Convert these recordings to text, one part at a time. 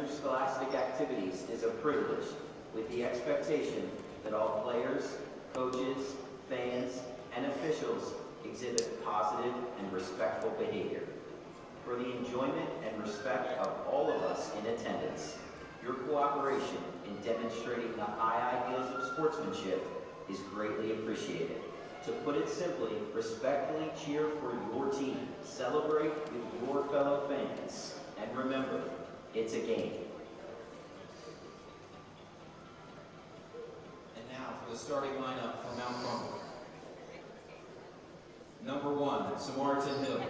interscholastic activities is a privilege, with the expectation that all players, coaches, fans, and officials exhibit positive and respectful behavior. For the enjoyment and respect of all of us in attendance, your cooperation in demonstrating the high ideals of sportsmanship is greatly appreciated. To put it simply, respectfully cheer for your team, celebrate with your fellow fans, and remember, it's a game. And now for the starting lineup for Mount Carmel. Number 1, Samaritan Hill.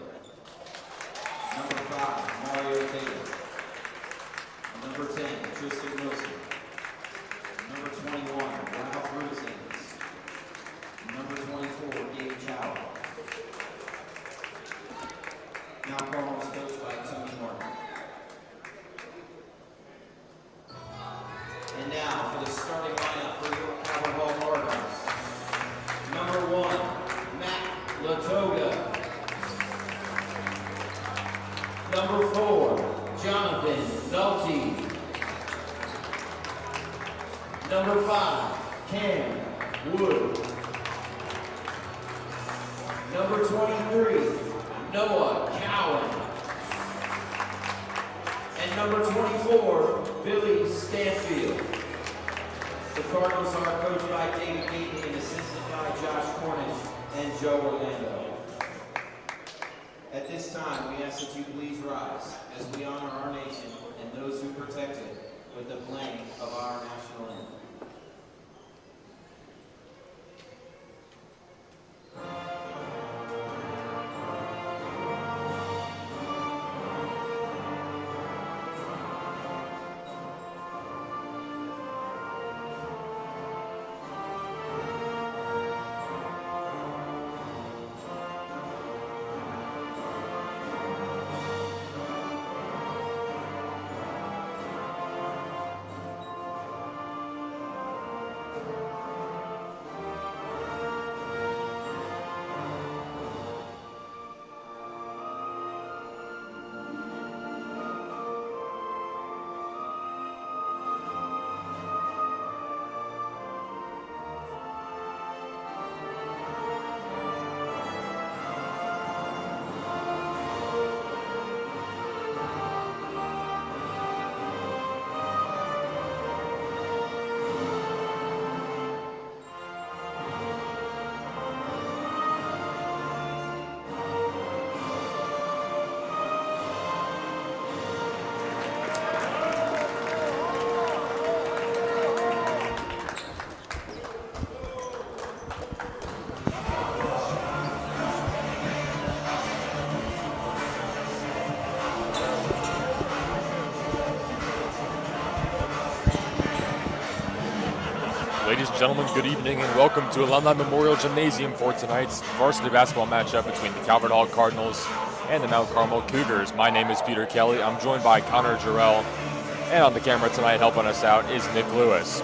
Number 5, Mario Taylor. Number 10, Tristan Wilson. Number 21, Ralph Rudisans. Number 24, Gabe Chow. Mount Carmel is coached by Tony Martin. And now for the starting lineup for your Carmel Cardinals. Number 1, Matt Latoga. Number 4, Jonathan Nolte. Number 5, Cam Wood. Number 23, Noah Cowan. And number 24, Billy Stanfield. The Cardinals are coached by David Gately and assisted by Josh Cornish and Joe Orlando. At this time, we ask that you please rise as we honor our nation and those who protect it with the playing of our national anthem. Ladies and gentlemen, good evening and welcome to Alumni Memorial Gymnasium for tonight's varsity basketball matchup between the Calvert Hall Cardinals and the Mount Carmel Cougars. My name is Peter Kelly. I'm joined by Connor Jarrell, and on the camera tonight helping us out is Nick Lewis.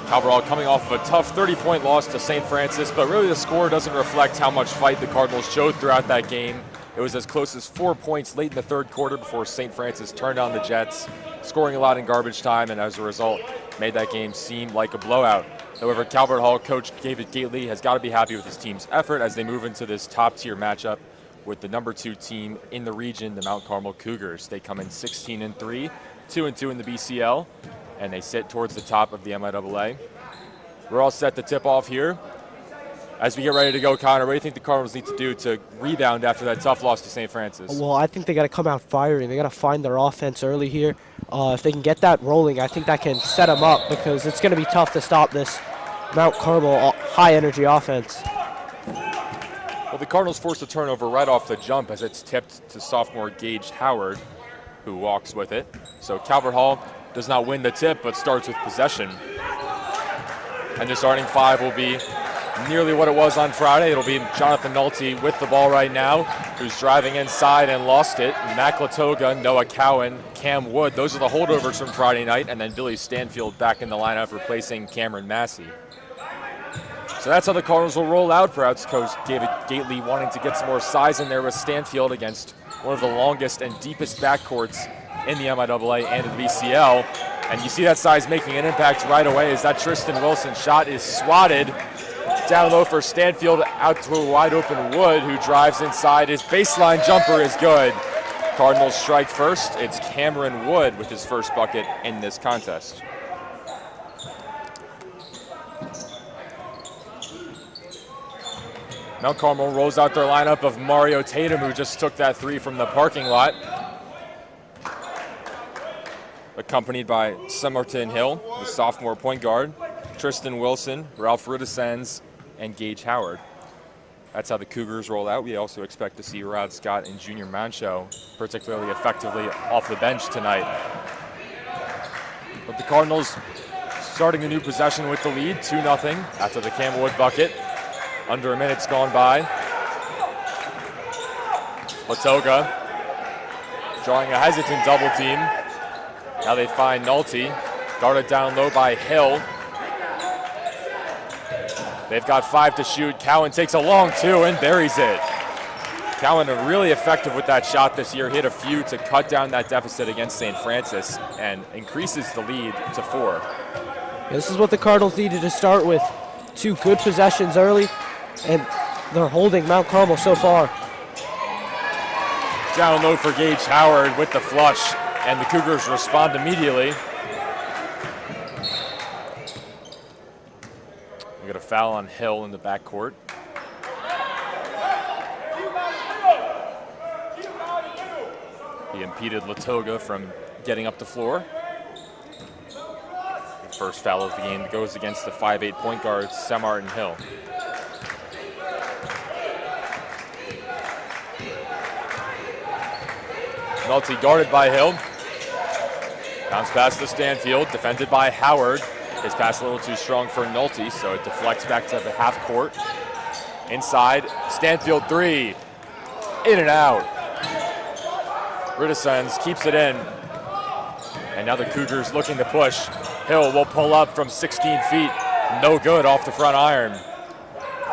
Calvert Hall coming off of a tough 30-point loss to St. Francis, but really the score doesn't reflect how much fight the Cardinals showed throughout that game. It was as close as 4 points late in the third quarter before St. Francis turned on the Jets, scoring a lot in garbage time, and as a result, made that game seem like a blowout. However, Calvert Hall coach David Gately has got to be happy with his team's effort as they move into this top-tier matchup with the number 2 team in the region, the Mount Carmel Cougars. They come in 16-3, 2-2 in the BCL, and they sit towards the top of the MIAA. We're all set to tip off here. As we get ready to go, Connor, what do you think the Cardinals need to do to rebound after that tough loss to St. Francis? Well, I think they got to come out firing. They got to find their offense early here. If they can get that rolling, I think that can set them up because it's going to be tough to stop this Mount Carmel high-energy offense. Well, the Cardinals forced a turnover right off the jump as it's tipped to sophomore Gage Howard, who walks with it. So Calvert Hall does not win the tip, but starts with possession. And the starting 5 will be nearly what it was on Friday. It'll be Jonathan Nolte with the ball right now, who's driving inside and lost it. Mac Latoga, Noah Cowan, Cam Wood. Those are the holdovers from Friday night. And then Billy Stanfield back in the lineup, replacing Cameron Massey. So that's how the Cardinals will roll out. Perhaps Coach David Gately wanting to get some more size in there with Stanfield against one of the longest and deepest backcourts in the MIAA and the BCL. And you see that size making an impact right away as that Tristan Wilson shot is swatted down low for Stanfield out to a wide open Wood, who drives inside. His baseline jumper is good. Cardinals strike first. It's Cameron Wood with his first bucket in this contest. Mount Carmel rolls out their lineup of Mario Tatum, who just took that three from the parking lot, accompanied by Somerton Hill, the sophomore point guard, Tristan Wilson, Ralph Rudescens, and Gage Howard. That's how the Cougars roll out. We also expect to see Rod Scott and Junior Mancho particularly effectively off the bench tonight. But the Cardinals starting a new possession with the lead, 2-0 after the Cam Wood bucket. Under a minute's gone by. Latoga drawing a hesitant double team. Now they find Nolte, guarded down low by Hill. They've got 5 to shoot. Cowan takes a long two and buries it. Cowan really effective with that shot this year. Hit a few to cut down that deficit against St. Francis and increases the lead to 4. This is what the Cardinals needed to start with. 2 good possessions early, and they're holding Mount Carmel so far. Down low for Gage Howard with the flush, and the Cougars respond immediately. We got a foul on Hill in the backcourt. He impeded Latoga from getting up the floor. The first foul of the game goes against the 5'8" point guard, Samartin Hill. Nolte guarded by Hill. Bounce pass to Stanfield, defended by Howard. His pass a little too strong for Nolte, so it deflects back to the half court. Inside, Stanfield 3. In and out. Rudescens keeps it in. And now the Cougars looking to push. Hill will pull up from 16 feet. No good off the front iron.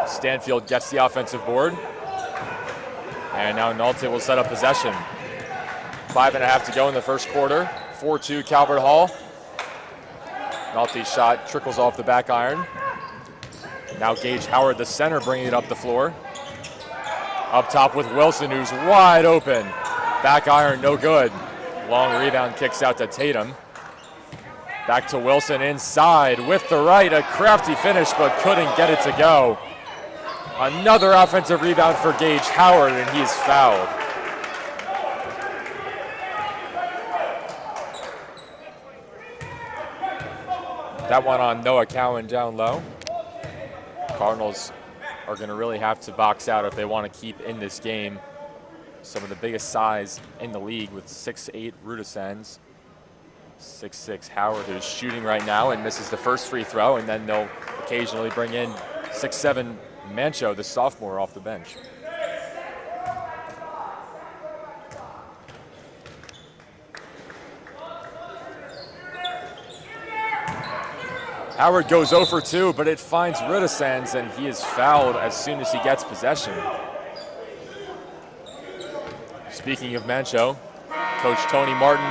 Stanfield gets the offensive board. And now Nolte will set up possession. 5.5 to go in the first quarter. 4-2 Calvert Hall. Nolte's shot trickles off the back iron. Now Gage Howard, the center, bringing it up the floor. Up top with Wilson, who's wide open. Back iron, no good. Long rebound kicks out to Tatum. Back to Wilson inside with the right. A crafty finish, but couldn't get it to go. Another offensive rebound for Gage Howard, and he's fouled. That one on Noah Cowan down low. Cardinals are going to really have to box out if they want to keep in this game. Some of the biggest size in the league with 6'8" Rudescens, 6'6" Howard, who's shooting right now and misses the first free throw, and then they'll occasionally bring in 6'7" Mancho, the sophomore, off the bench. Howard goes 0 for 2, but it finds Rudescens, and he is fouled as soon as he gets possession. Speaking of Mancho, Coach Tony Martin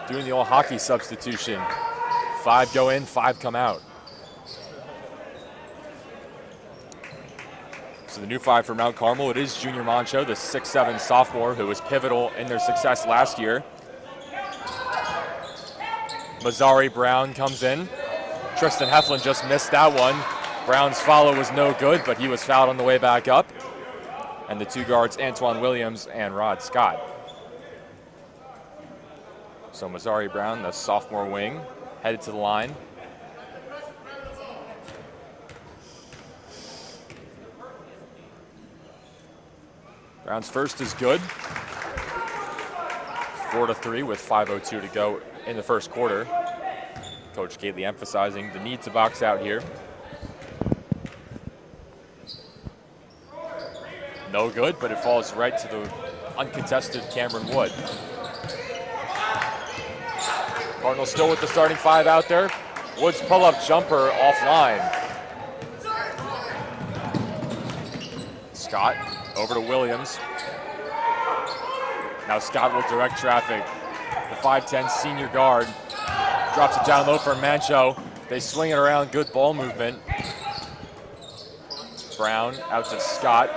doing the old hockey substitution. 5 go in, 5 come out. So the new 5 for Mount Carmel, it is Junior Mancho, the 6'7" sophomore who was pivotal in their success last year. Mazzari Brown comes in. Tristan Heflin just missed that one. Brown's follow was no good, but he was fouled on the way back up. And the 2 guards, Antoine Williams and Rod Scott. So Mazzari Brown, the sophomore wing, headed to the line. Brown's first is good. 4-3 with 5:02 to go in the first quarter. Coach Gately emphasizing the need to box out here. No good, but it falls right to the uncontested Cameron Wood. Cardinals still with the starting 5 out there. Wood's pull-up jumper offline. Scott over to Williams. Now Scott will direct traffic the 5'10 senior guard. Drops it down low for Mancho. They swing it around, good ball movement. Brown out to Scott.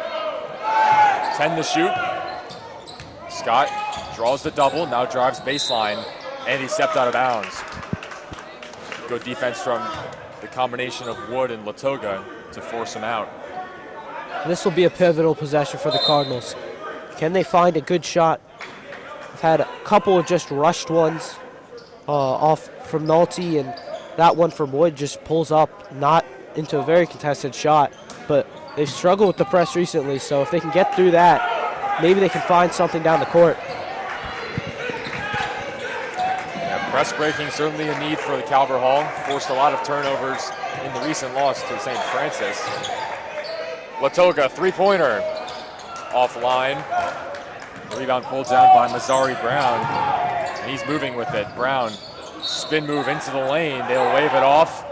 10 to shoot. Scott draws the double, now drives baseline, and he stepped out of bounds. Good defense from the combination of Wood and Latoga to force him out. This will be a pivotal possession for the Cardinals. Can they find a good shot? I've had a couple of just rushed ones off from Nolte, and that one from Wood just pulls up, not into a very contested shot, but they've struggled with the press recently, so if they can get through that, maybe they can find something down the court. Yeah, press breaking certainly a need for the Calvert Hall. Forced a lot of turnovers in the recent loss to St. Francis. Latoga, three-pointer, offline. Rebound pulled down by Mazzari Brown, and he's moving with it. Brown, spin move into the lane. They'll wave it off.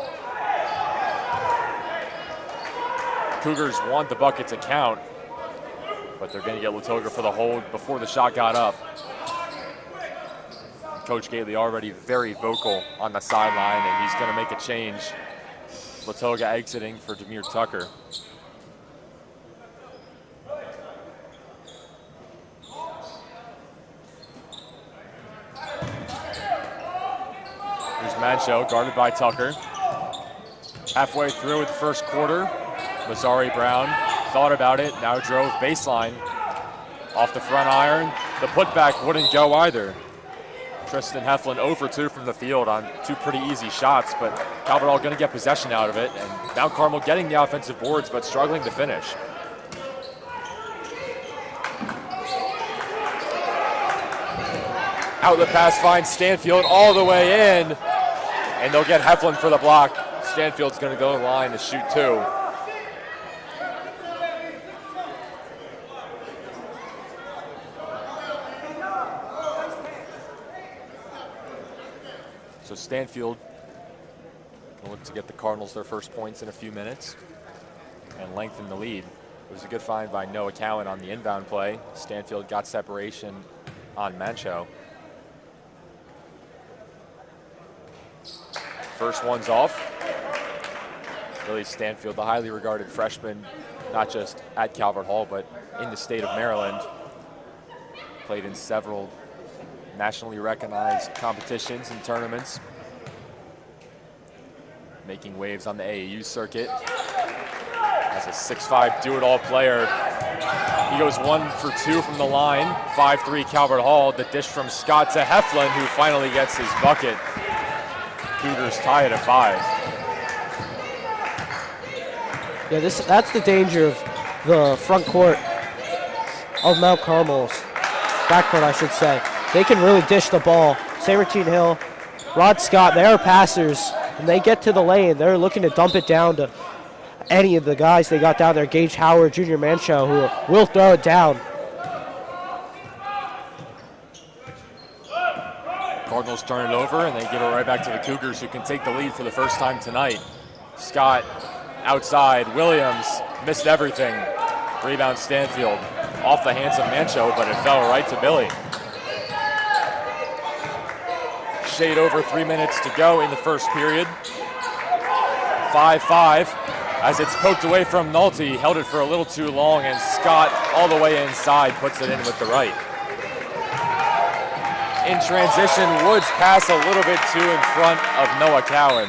Cougars want the bucket to count, but they're going to get Latoga for the hold before the shot got up. Coach Gately already very vocal on the sideline, and he's going to make a change. Latoga exiting for Demir Tucker. Here's Mancho, guarded by Tucker. Halfway through the first quarter, Mazzari Brown thought about it, now drove baseline. Off the front iron, the putback wouldn't go either. Tristan Heflin 0 for 2 from the field on two pretty easy shots, but Calvert Hall going to get possession out of it, and now Carmel getting the offensive boards, but struggling to finish. Outlet pass finds Stanfield all the way in, and they'll get Heflin for the block. Stanfield's going to go to the line to shoot two. So Stanfield will look to get the Cardinals their first points in a few minutes and lengthen the lead. It was a good find by Noah Cowan on the inbound play. Stanfield got separation on Mancho. First one's off. Billy Stanfield, the highly regarded freshman, not just at Calvert Hall, but in the state of Maryland. Played in several nationally recognized competitions and tournaments. Making waves on the AAU circuit. As a 6'5" do-it-all player. He goes 1 for 2 from the line. 5'3" Calvert Hall. The dish from Scott to Heflin, who finally gets his bucket. Cougars tie it at 5. Yeah, that's the danger of the front court of Mount Carmel's backcourt, I should say. They can really dish the ball. Sabertine Hill, Rod Scott, they are passers. When they get to the lane, they're looking to dump it down to any of the guys they got down there. Gage Howard, Junior Mancho, who will throw it down. Cardinals turn it over, and they give it right back to the Cougars, who can take the lead for the first time tonight. Scott outside. Williams missed everything. Rebound Stanfield. Off the hands of Mancho, but it fell right to Billy. Shade over 3 minutes to go in the first period. 5-5 as it's poked away from Nolte. Held it for a little too long, and Scott all the way inside puts it in with the right. In transition, Woods pass a little bit too in front of Noah Cowan.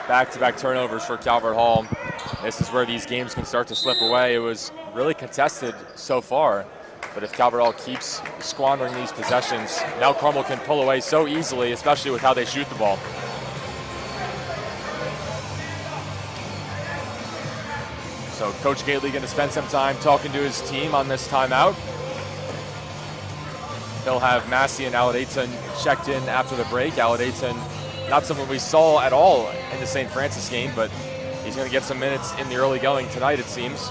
Back-to-back turnovers for Calvert Hall. This is where these games can start to slip away. It was really contested so far, but if Calvert Hall keeps squandering these possessions, now Carmel can pull away so easily, especially with how they shoot the ball. So Coach Gately going to spend some time talking to his team on this timeout. He'll have Massey and Aladayton checked in after the break. Aladayton, not someone we saw at all in the St. Francis game, but he's going to get some minutes in the early going tonight, it seems.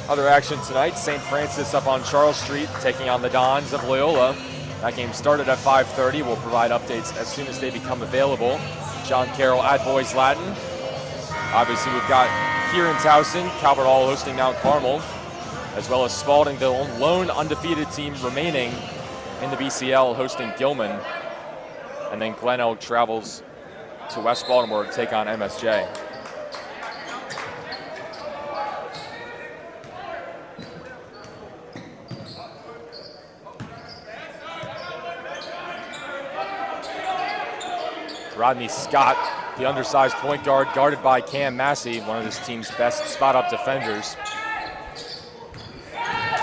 Other action tonight, St. Francis up on Charles Street, taking on the Dons of Loyola. That game started at 5:30. We'll provide updates as soon as they become available. John Carroll at Boys Latin. Obviously, we've got here in Towson, Calvert Hall hosting Mount Carmel. as well as Spalding, the lone undefeated team remaining in the BCL, hosting Gilman. And then Glen Elk travels to West Baltimore to take on MSJ. Rodney Scott, the undersized point guard, guarded by Cam Massey, one of this team's best spot-up defenders.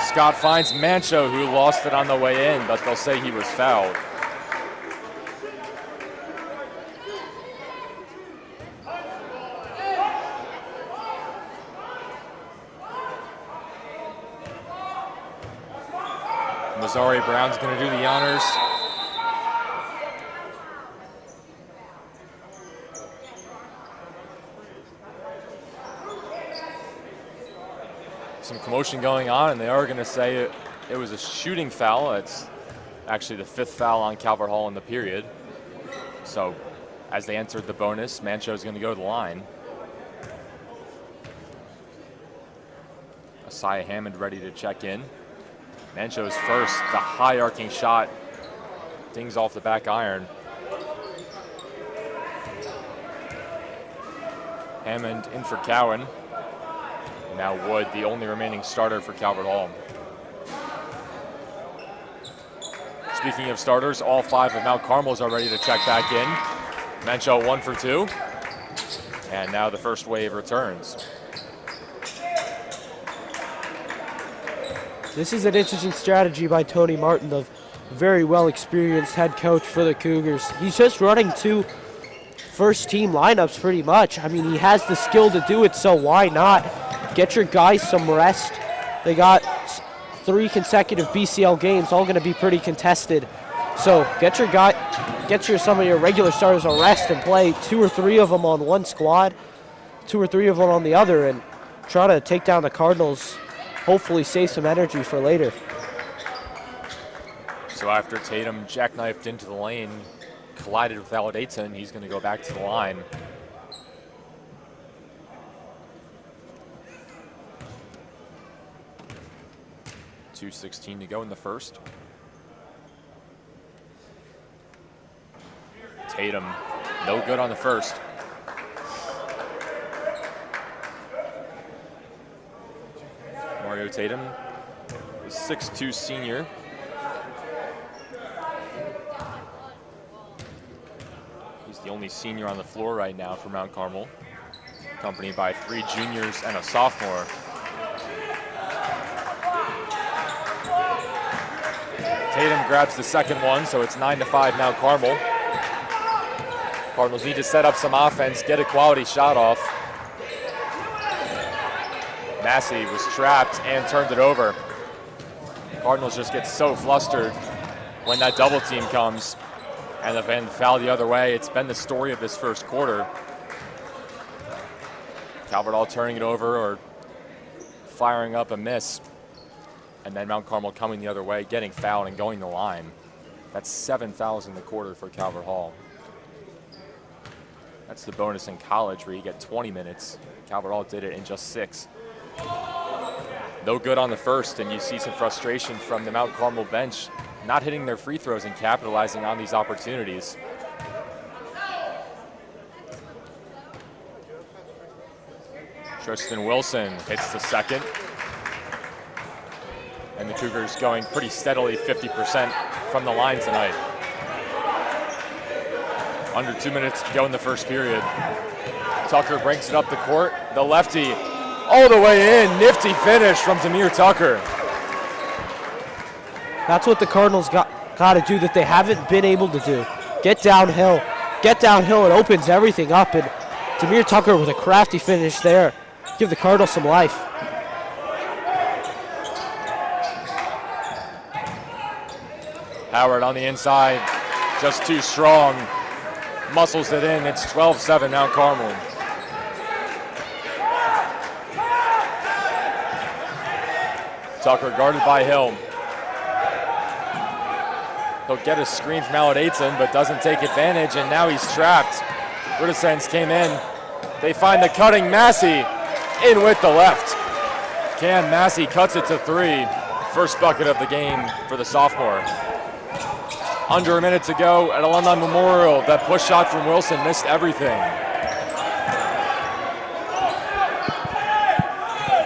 Scott finds Mancho, who lost it on the way in, but they'll say he was fouled. Missouri Brown's going to do the honors. Some commotion going on, and they are going to say it was a shooting foul. It's actually the 5th foul on Calvert Hall in the period. So as they entered the bonus, Mancho is going to go to the line. Asaya Hammond ready to check in. Mancho's first, the high arcing shot, dings off the back iron. Hammond in for Cowan. Now Wood, the only remaining starter for Calvert Hall. Speaking of starters, all 5 of Mount Carmel's are ready to check back in. Mancho 1 for 2. And now the first wave returns. This is an interesting strategy by Tony Martin, the very well-experienced head coach for the Cougars. He's just running 2 first-team lineups pretty much. I mean, he has the skill to do it, so why not? Get your guys some rest. They got 3 consecutive BCL games, all going to be pretty contested. So get some of your regular starters a rest and play 2 or 3 of them on one squad, 2 or 3 of them on the other, and try to take down the Cardinals. Hopefully save some energy for later. So after Tatum jackknifed into the lane, collided with Aladayton, he's going to go back to the line. .2:16 to go in the first. Tatum, no good on the first. Mario Tatum, the 6'2" senior. He's the only senior on the floor right now for Mount Carmel, accompanied by 3 juniors and a sophomore. Tatum grabs the second one, so it's 9-5 Mount Carmel. Cardinals need to set up some offense, get a quality shot off. Massey was trapped and turned it over. Cardinals just get so flustered when that double team comes and the foul the other way. It's been the story of this first quarter. Calvert Hall turning it over or firing up a miss. And then Mount Carmel coming the other way, getting fouled and going to the line. That's 7 fouls in the quarter for Calvert Hall. That's the bonus in college where you get 20 minutes. Calvert Hall did it in just 6. No good on the first, and you see some frustration from the Mount Carmel bench, not hitting their free throws and capitalizing on these opportunities. Tristan Wilson hits the second. And the Cougars going pretty steadily 50% from the line tonight. Under 2 minutes to go in the first period. Tucker brings it up the court. The lefty all the way in. Nifty finish from Demir Tucker. That's what the Cardinals got to do that they haven't been able to do. Get downhill. Get downhill. It opens everything up. And Demir Tucker with a crafty finish there. Give the Cardinals some life. Howard on the inside, just too strong. Muscles it in. It's 12-7 Mount Carmel. Tucker guarded by Hill. He'll get a screen from Aladayton, but doesn't take advantage, and now he's trapped. Rudisens came in. They find the cutting Massey in with the left. can. Massey cuts it to 3. First bucket of the game for the sophomore. Under a minute to go at Alumni Memorial. That push shot from Wilson missed everything.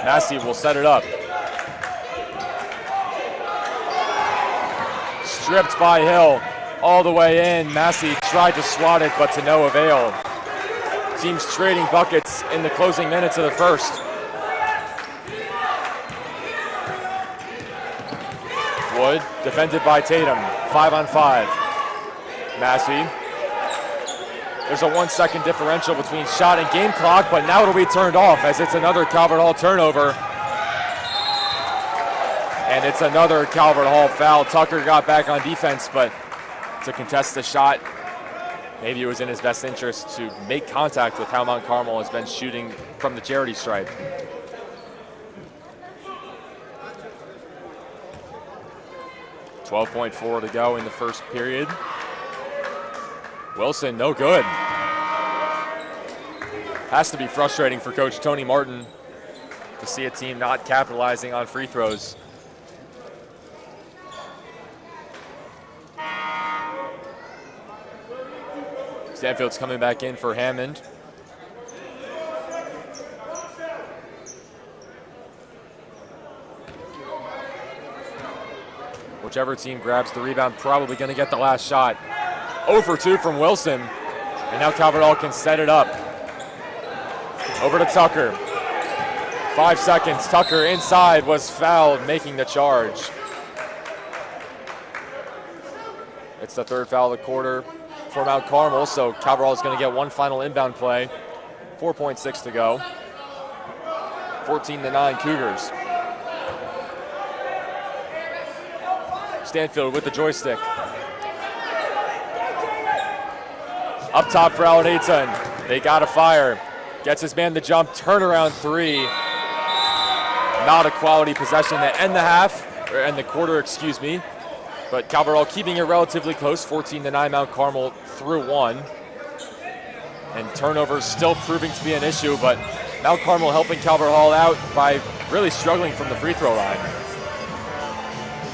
Massey will set it up. Stripped by Hill all the way in. Massey tried to swat it, but to no avail. Teams trading buckets in the closing minutes of the first. Wood defended by Tatum. 5-on-5. Massey. There's a 1 second differential between shot and game clock, but now it'll be turned off as it's another Calvert Hall turnover. And it's another Calvert Hall foul. Tucker got back on defense, but to contest the shot, maybe it was in his best interest to make contact with how Mount Carmel has been shooting from the charity stripe. .4 to go in the first period. Wilson, no good. Has to be frustrating for Coach Tony Martin to see a team not capitalizing on free throws. Stanfield's coming back in for Hammond. Whichever team grabs the rebound, probably going to get the last shot. 0 for 2 from Wilson. And now Calvert Hall can set it up. Over to Tucker. 5 seconds. Tucker inside was fouled, making the charge. It's the third foul of the quarter for Mount Carmel, so Calvert Hall is going to get one final inbound play. 4.6 to go. 14-9 Cougars. Stanfield with the joystick. Up top for Allen Ayton. They got a fire. Gets his man the jump. Turnaround 3. Not a quality possession to end the half, or end the quarter, excuse me. But Calvert Hall keeping it relatively close. 14-9 Mount Carmel through 1. And turnovers still proving to be an issue, but Mount Carmel helping Calvert Hall out by really struggling from the free throw line.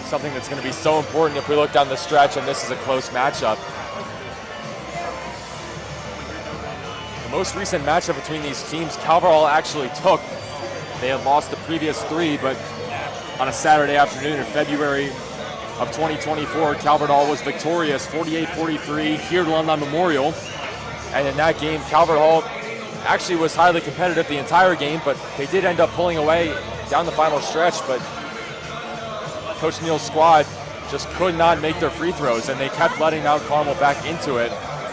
Something that's going to be so important if we look down the stretch and this is a close matchup. The most recent matchup between these teams, Calvert Hall actually took. They had lost the previous 3, but on a Saturday afternoon in February of 2024, Calvert Hall was victorious 48-43 here at Alumni Memorial. And in that game, Calvert Hall actually was highly competitive the entire game, but they did end up pulling away down the final stretch. But Coach Neal's squad just could not make their free throws, and they kept letting Mount Carmel back into it.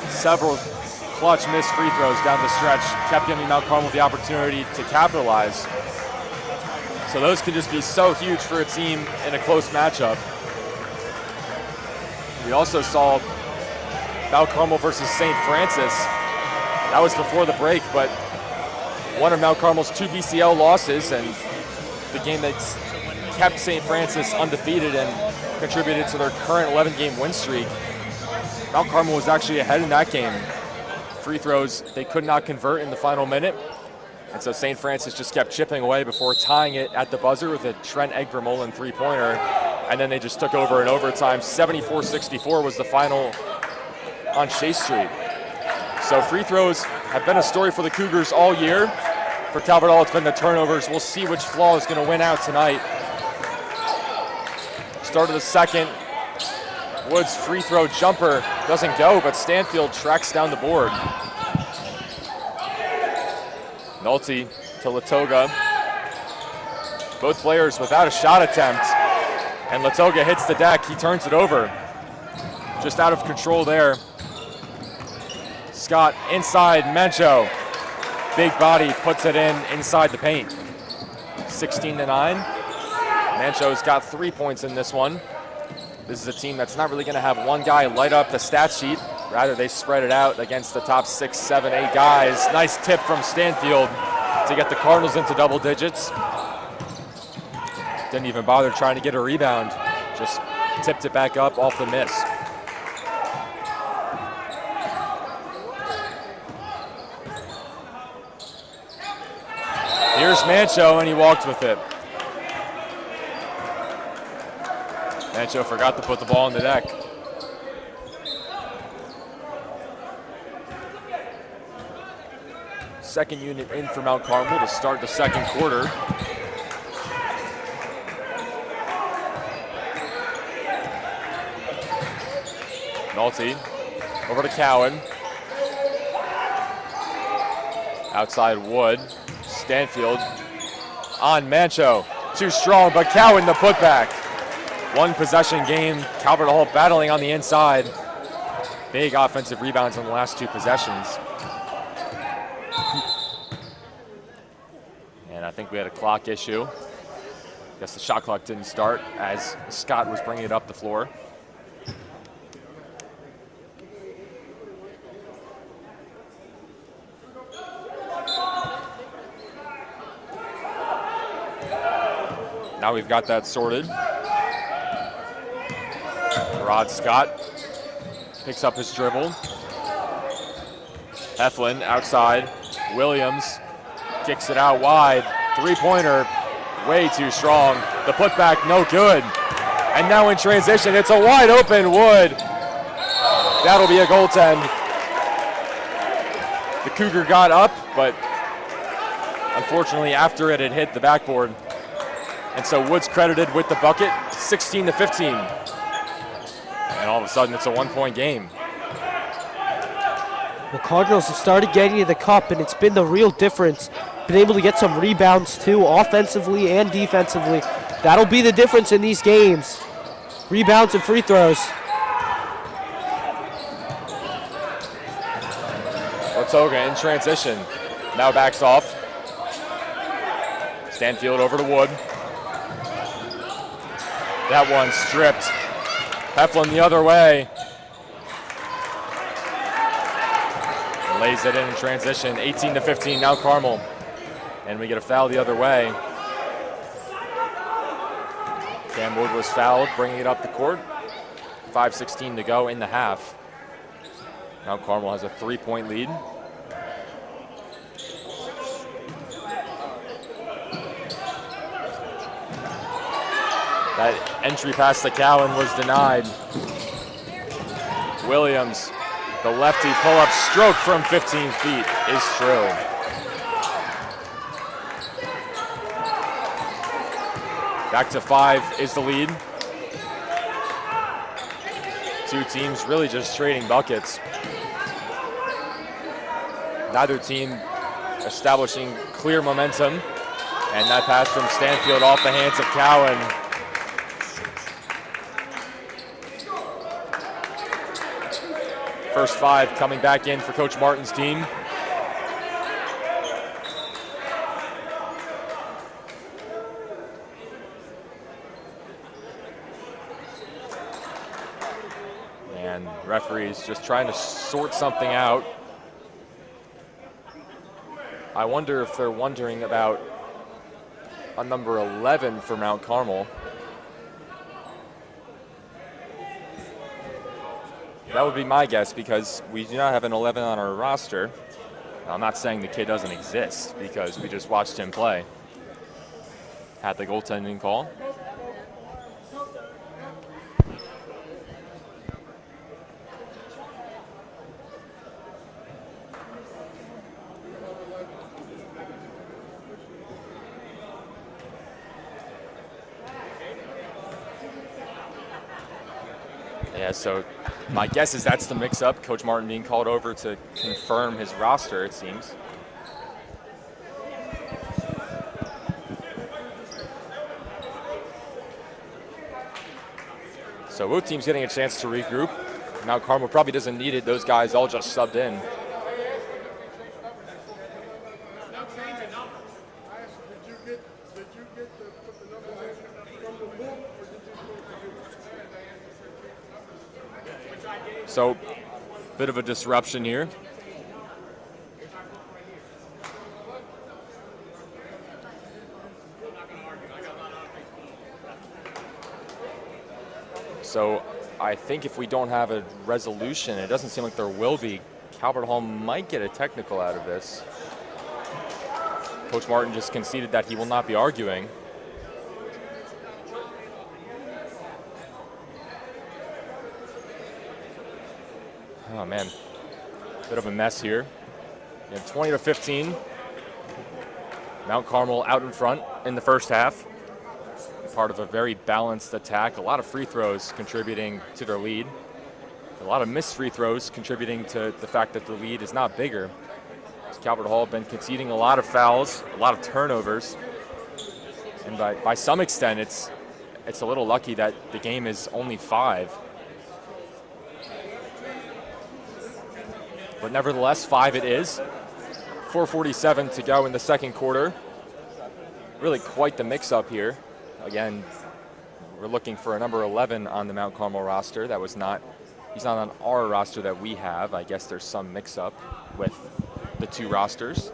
Several clutch missed free throws down the stretch kept giving Mount Carmel the opportunity to capitalize. So those could just be so huge for a team in a close matchup. We also saw Mount Carmel versus St. Francis. That was before the break, but one of Mount Carmel's 2 BCL losses, and the game that's kept St. Francis undefeated and contributed to their current 11-game win streak. Mount Carmel was actually ahead in that game. Free throws they could not convert in the final minute, and so St. Francis just kept chipping away before tying it at the buzzer with a Trent Egbermolen three-pointer, and then they just took over in overtime. 74-64 was the final on Shea Street. So free throws have been a story for the Cougars all year. For Calvert Hall, it's been the turnovers. We'll see which flaw is going to win out tonight. Start of the second. Woods' free throw jumper doesn't go, but Stanfield tracks down the board. Nolte to Latoga. Both players without a shot attempt. And Latoga hits the deck. He turns it over. Just out of control there. Scott inside Mencho. Big body puts it inside the paint. 16-9. Mancho's got 3 points in this one. This is a team that's not really going to have one guy light up the stat sheet. Rather, they spread it out against the top 6, 7, 8 guys. Nice tip from Stanfield to get the Cardinals into double digits. Didn't even bother trying to get a rebound. Just tipped it back up off the miss. Here's Mancho, and he walked with it. Mancho forgot to put the ball on the deck. Second unit in for Mount Carmel to start the second quarter. Nolte over to Cowan. Outside Wood. Stanfield on Mancho. Too strong, but Cowan the putback. One possession game. Calvert Hall battling on the inside. Big offensive rebounds on the last two possessions. And I think we had a clock issue. Guess the shot clock didn't start as Scott was bringing it up the floor. Now we've got that sorted. Rod Scott picks up his dribble. Heflin outside. Williams kicks it out wide. Three-pointer, way too strong. The putback, no good. And now in transition, it's a wide open Wood. That'll be a goaltend. The Cougar got up, but unfortunately after it had hit the backboard. And so Wood's credited with the bucket, 16-15. And all of a sudden, it's a one-point game. The Cardinals have started getting to the cup, and it's been the real difference. Been able to get some rebounds, too, offensively and defensively. That'll be the difference in these games. Rebounds and free throws. Otoga in transition. Now backs off. Stanfield over to Wood. That one stripped. Heflin the other way. Lays it in transition. 18-15 now Carmel. And we get a foul the other way. Cam Wood was fouled, bringing it up the court. 5:16 to go in the half. Now Carmel has a 3-point lead. That entry pass to Cowan was denied. Williams, the lefty pull-up stroke from 15 feet is true. Back to 5 is the lead. Two teams really just trading buckets. Neither team establishing clear momentum. And that pass from Stanfield off the hands of Cowan. First 5 coming back in for Coach Martin's team. And referees just trying to sort something out. I wonder if they're wondering about a number 11 for Mount Carmel. That would be my guess because we do not have an 11 on our roster. Now, I'm not saying the kid doesn't exist because we just watched him play. Had the goaltending call. Yeah, so my guess is that's the mix-up. Coach Martin being called over to confirm his roster, it seems. So both teams getting a chance to regroup. Mount Carmel probably doesn't need it. Those guys all just subbed in. So, bit of a disruption here. So, I think if we don't have a resolution, it doesn't seem like there will be. Calvert Hall might get a technical out of this. Coach Martin just conceded that he will not be arguing. Oh, man. Bit of a mess here. 20-15. Mount Carmel out in front in the first half. Part of a very balanced attack. A lot of free throws contributing to their lead. A lot of missed free throws contributing to the fact that the lead is not bigger. Calvert Hall have been conceding a lot of fouls, a lot of turnovers. And by some extent, it's a little lucky that the game is only 5. But nevertheless, 5 it is. 4:47 to go in the second quarter. Really quite the mix-up here. Again, we're looking for a number 11 on the Mount Carmel roster. He's not on our roster that we have. I guess there's some mix-up with the 2 rosters.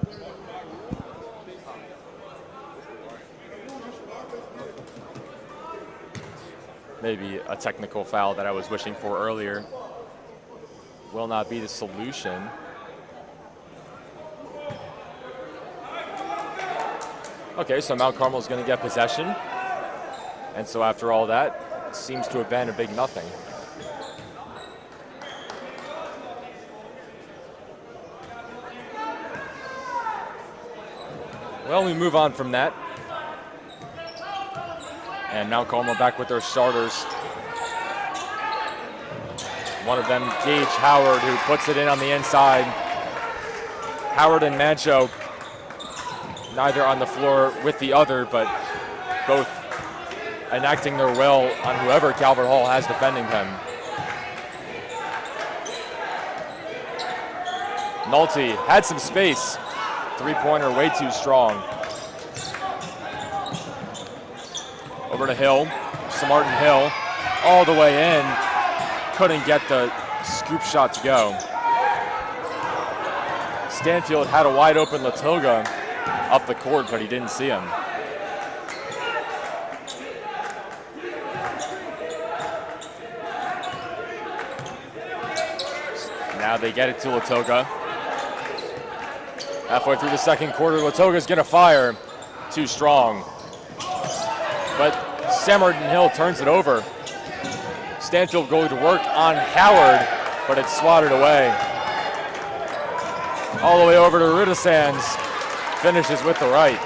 Maybe a technical foul that I was wishing for earlier will not be the solution. Okay, so Mount Carmel is going to get possession. And so after all that, it seems to have been a big nothing. Well, we move on from that. And Mount Carmel back with their starters. One of them, Gage Howard, who puts it in on the inside. Howard and Mancho, neither on the floor with the other, but both enacting their will on whoever Calvert Hall has defending them. Nolte had some space. Three-pointer way too strong. Over to Hill. Martin Hill all the way in. Couldn't get the scoop shot to go. Stanfield had a wide open Latoga up the court, but he didn't see him. Now they get it to Latoga. Halfway through the second quarter, Latoga's gonna fire. Too strong. But Martin Hill turns it over. Stanfield going to work on Howard, but it's swatted away. All the way over to Rudasands. Finishes with the right.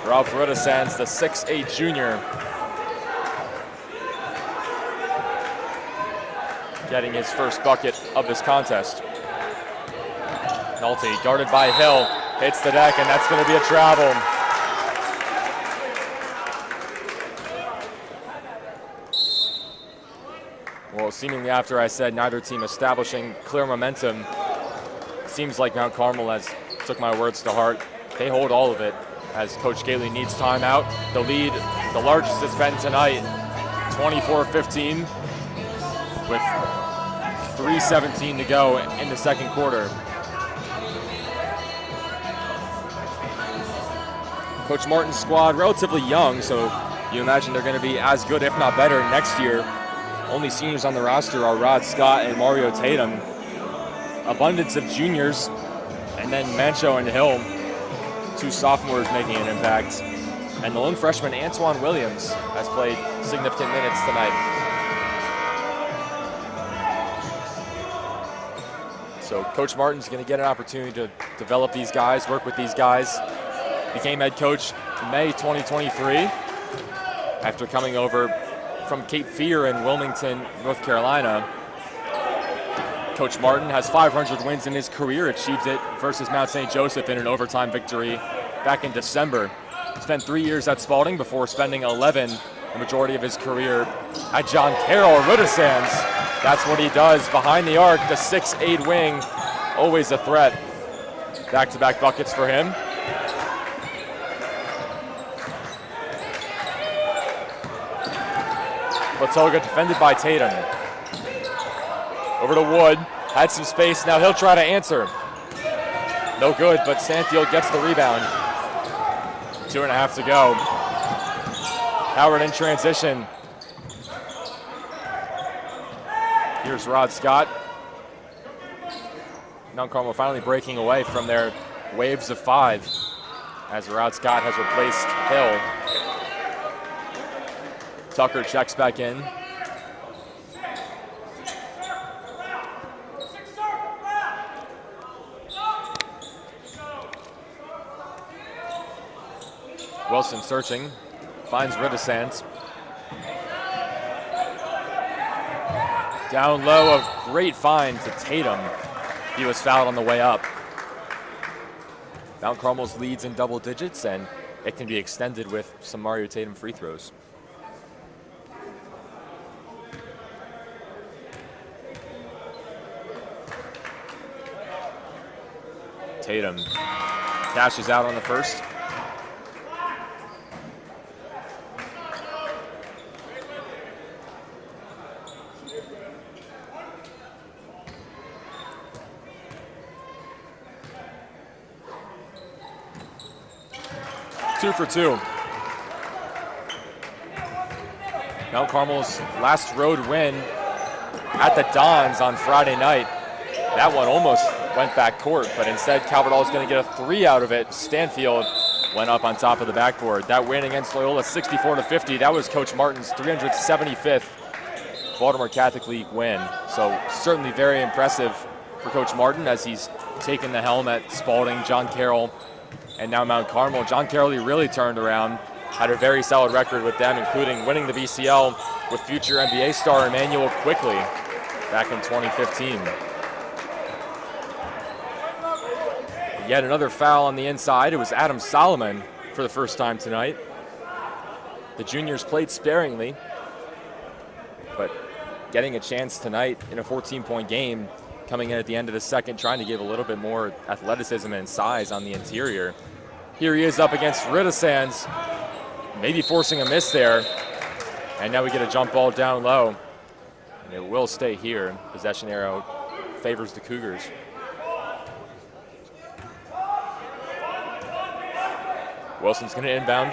Ralph Rudasands, the 6'8" junior. Getting his first bucket of this contest. Nolte guarded by Hill. Hits the deck, and that's going to be a travel. Well, seemingly after I said neither team establishing clear momentum, it seems like Mount Carmel has took my words to heart. They hold all of it as Coach Gailey needs timeout. The lead, the largest it's been tonight, 24-15 with 3:17 to go in the second quarter. Coach Martin's squad, relatively young, so you imagine they're going to be as good, if not better, next year. Only seniors on the roster are Rod Scott and Mario Tatum. Abundance of juniors, and then Mancho and Hill, 2 sophomores making an impact. And the lone freshman, Antoine Williams, has played significant minutes tonight. So Coach Martin's going to get an opportunity to develop these guys, work with these guys. Became head coach in May 2023 after coming over from Cape Fear in Wilmington, North Carolina. Coach Martin has 500 wins in his career, achieved it versus Mount St. Joseph in an overtime victory back in December. Spent 3 years at Spalding before spending 11, the majority of his career, at John Carroll Rudasands. That's what he does behind the arc, the 6'8" wing, always a threat. Back-to-back buckets for him. Latoga defended by Tatum. Over to Wood, had some space, now he'll try to answer. No good, but Stanfield gets the rebound. 2.5 to go. Howard in transition. Here's Rod Scott. Mount Carmel finally breaking away from their waves of 5 as Rod Scott has replaced Hill. Tucker checks back in. Wilson searching, finds Riddisans. Down low, a great find to Tatum. He was fouled on the way up. Mount Carmel's leads in double digits, and it can be extended with some Mario Tatum free throws. Tatum cashes out on the first. Two for two. Mount Carmel's last road win at the Dons on Friday night. That one almost went back court, but instead Calvert Hall is going to get a 3 out of it. Stanfield went up on top of the backboard. That win against Loyola, 64-50. That was Coach Martin's 375th Baltimore Catholic League win. So certainly very impressive for Coach Martin as he's taken the helm at Spalding, John Carroll, and now Mount Carmel. John Carroll, he really turned around, had a very solid record with them, including winning the BCL with future NBA star Emmanuel Quickley back in 2015. Yet another foul on the inside. It was Adam Solomon for the first time tonight. The juniors played sparingly, but getting a chance tonight in a 14-point game, coming in at the end of the second, trying to give a little bit more athleticism and size on the interior. Here he is up against Riddisans, maybe forcing a miss there. And now we get a jump ball down low. And it will stay here. Possession arrow favors the Cougars. Wilson's going to inbound.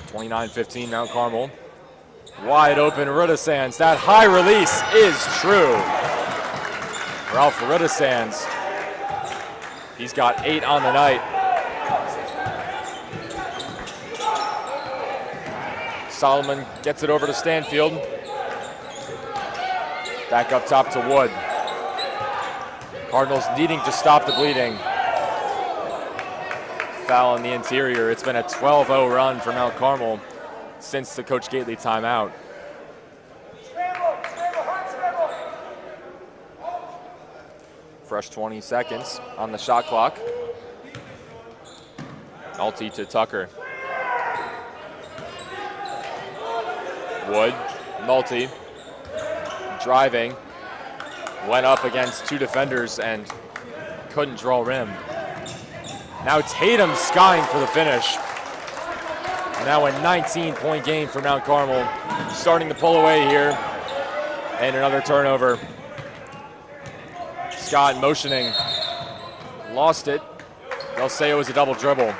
29-15 Mount Carmel. Wide open Riddisans. That high release is true. Ralph Riddisans. He's got 8 on the night. Solomon gets it over to Stanfield. Back up top to Wood. Cardinals needing to stop the bleeding. Foul in the interior. It's been a 12-0 run for Mount Carmel since the Coach Gately timeout. Fresh 20 seconds on the shot clock. Nolte to Tucker. Wood, Nolte, driving, went up against 2 defenders and couldn't draw rim. Now Tatum skying for the finish. Now a 19-point game for Mount Carmel, starting to pull away here, and another turnover. Scott motioning, lost it. They'll say it was a double dribble.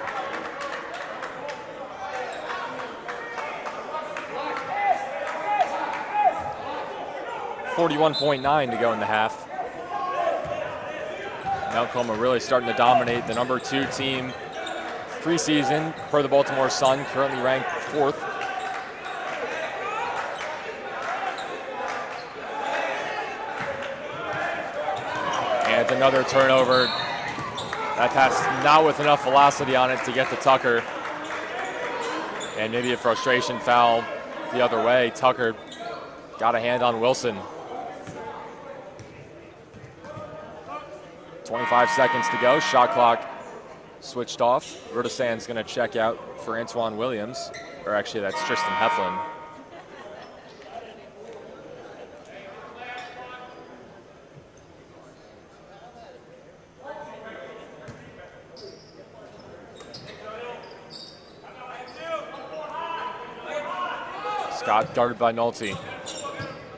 .9 to go in the half. Mount Carmel really starting to dominate, the number 2 team preseason per the Baltimore Sun, currently ranked 4th. And another turnover. That pass not with enough velocity on it to get to Tucker. And maybe a frustration foul the other way. Tucker got a hand on Wilson. 25 seconds to go. Shot clock switched off. Riddisans going to check out for Antoine Williams. Or actually, that's Tristan Heflin. Scott guarded by Nolte.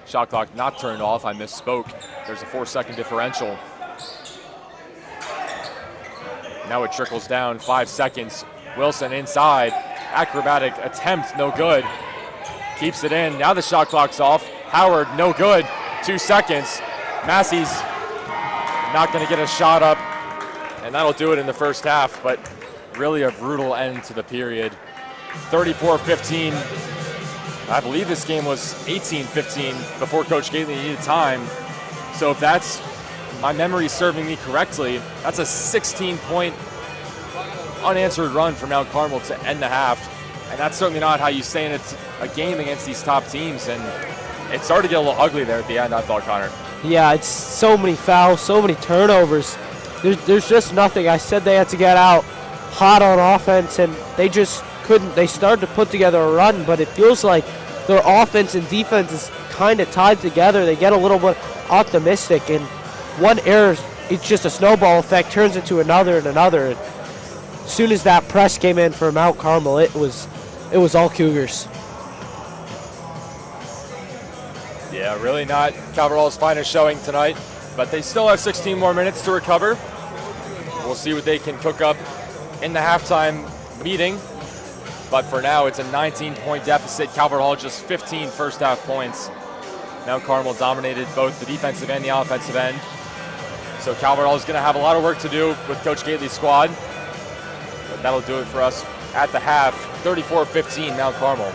Shot clock not turned off. I misspoke. There's a 4-second differential. Now it trickles down, 5 seconds. Wilson inside, acrobatic attempt, no good. Keeps it in, now the shot clock's off. Howard, no good, 2 seconds. Massey's not gonna get a shot up, and that'll do it in the first half, but really a brutal end to the period. 34-15. I believe this game was 18-15 before Coach Gately needed time. So if that's my memory serving me correctly, that's a 16-point unanswered run for Mount Carmel to end the half. And that's certainly not how you stay in a game against these top teams. And it started to get a little ugly there at the end, I thought, Connor. Yeah, it's so many fouls, so many turnovers. There's just nothing. I said they had to get out hot on offense, and they just couldn't. They started to put together a run, but it feels like their offense and defense is kind of tied together. They get a little bit optimistic, and one error, it's just a snowball effect, turns into another and another. And as soon as that press came in for Mount Carmel, it was all Cougars. Yeah, really not Calvert Hall's finest showing tonight, but they still have 16 more minutes to recover. We'll see what they can cook up in the halftime meeting, but for now it's a 19-point deficit. Calvert Hall just 15 first half points. Mount Carmel dominated both the defensive and the offensive end. So Calvert Hall is going to have a lot of work to do with Coach Gately's squad, but that'll do it for us at the half. 34-15 Mount Carmel.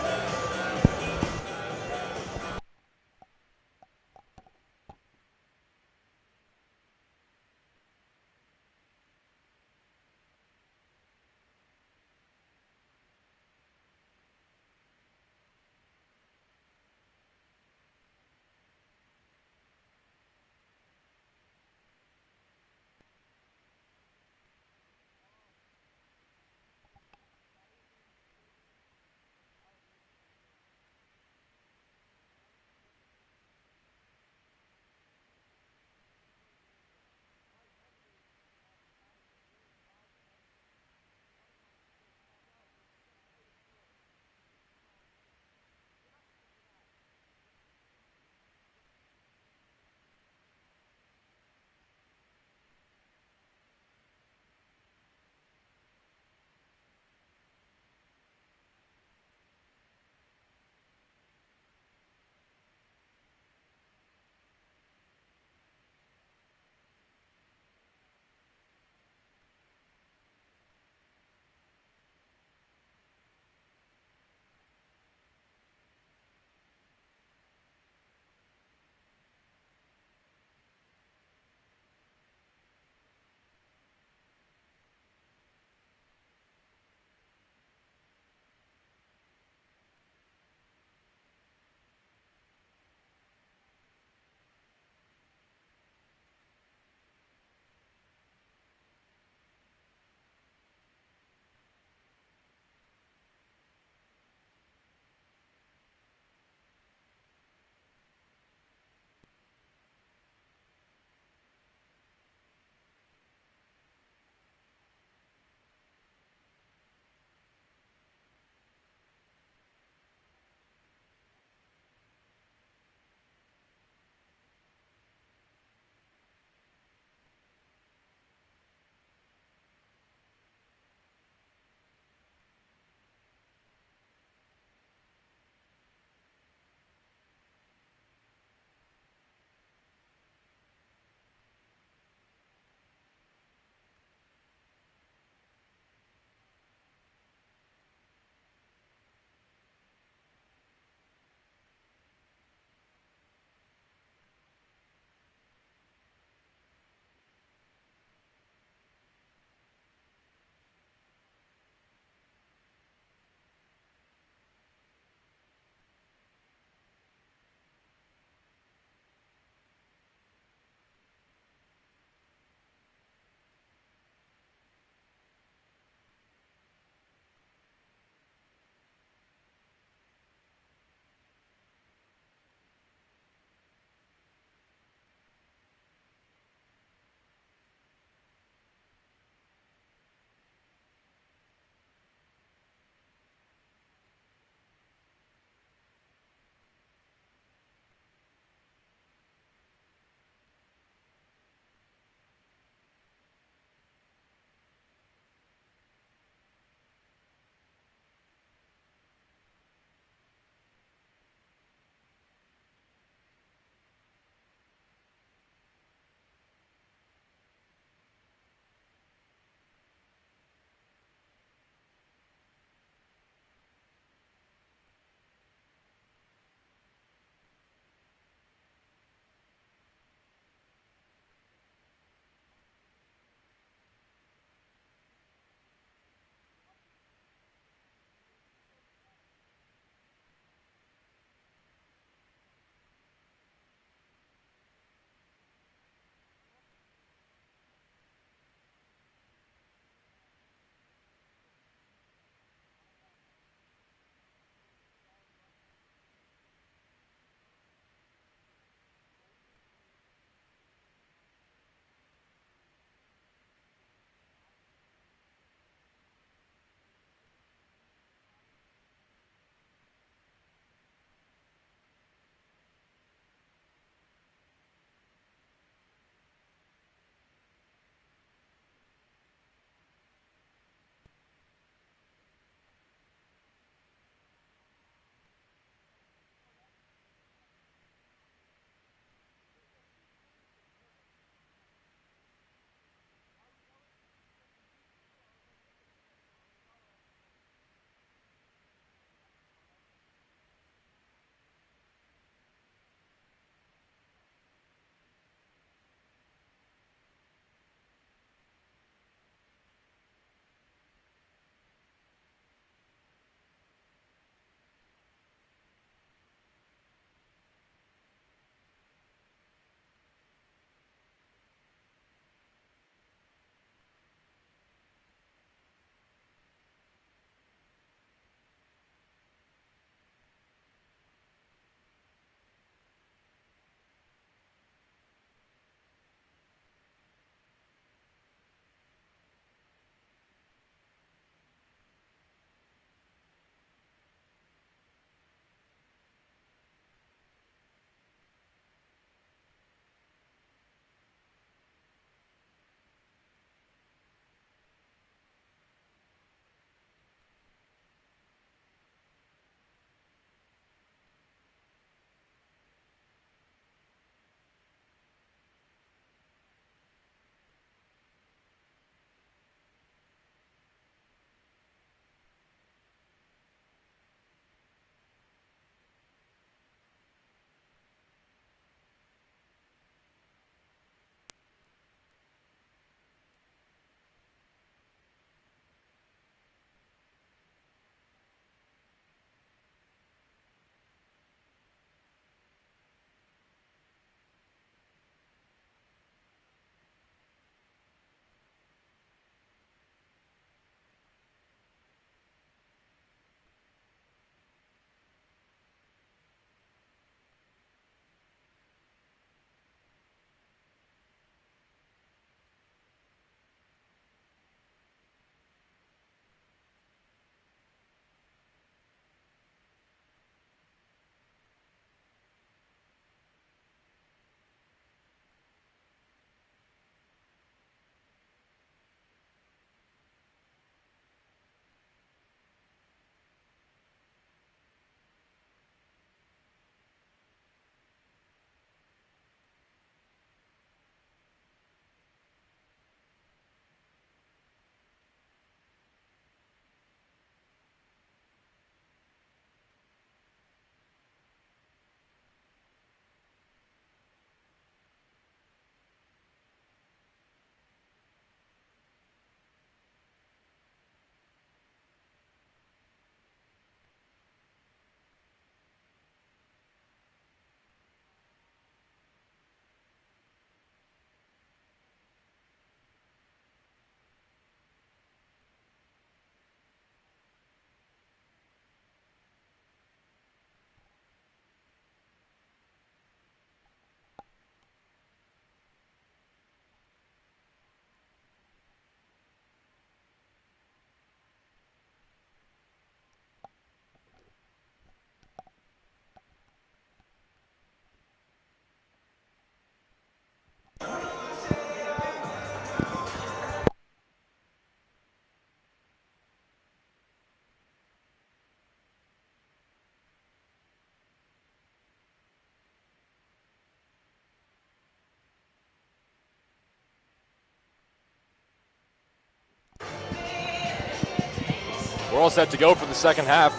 We're all set to go for the second half.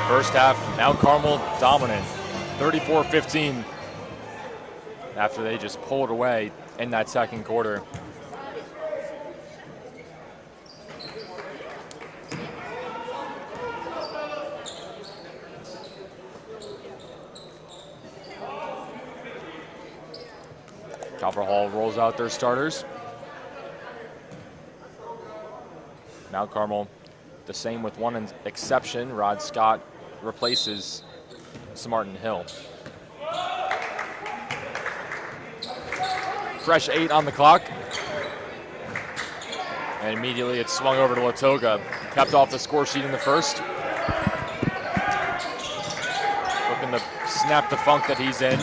First half, Mount Carmel dominant, 34-15, after they just pulled away in that second quarter. Calvert Hall rolls out their starters. Mount Carmel, the same with one exception. Rod Scott replaces Smartin Hill. Fresh 8 on the clock. And immediately it's swung over to Latoga. Kept off the score sheet in the first. Looking to snap the funk that he's in.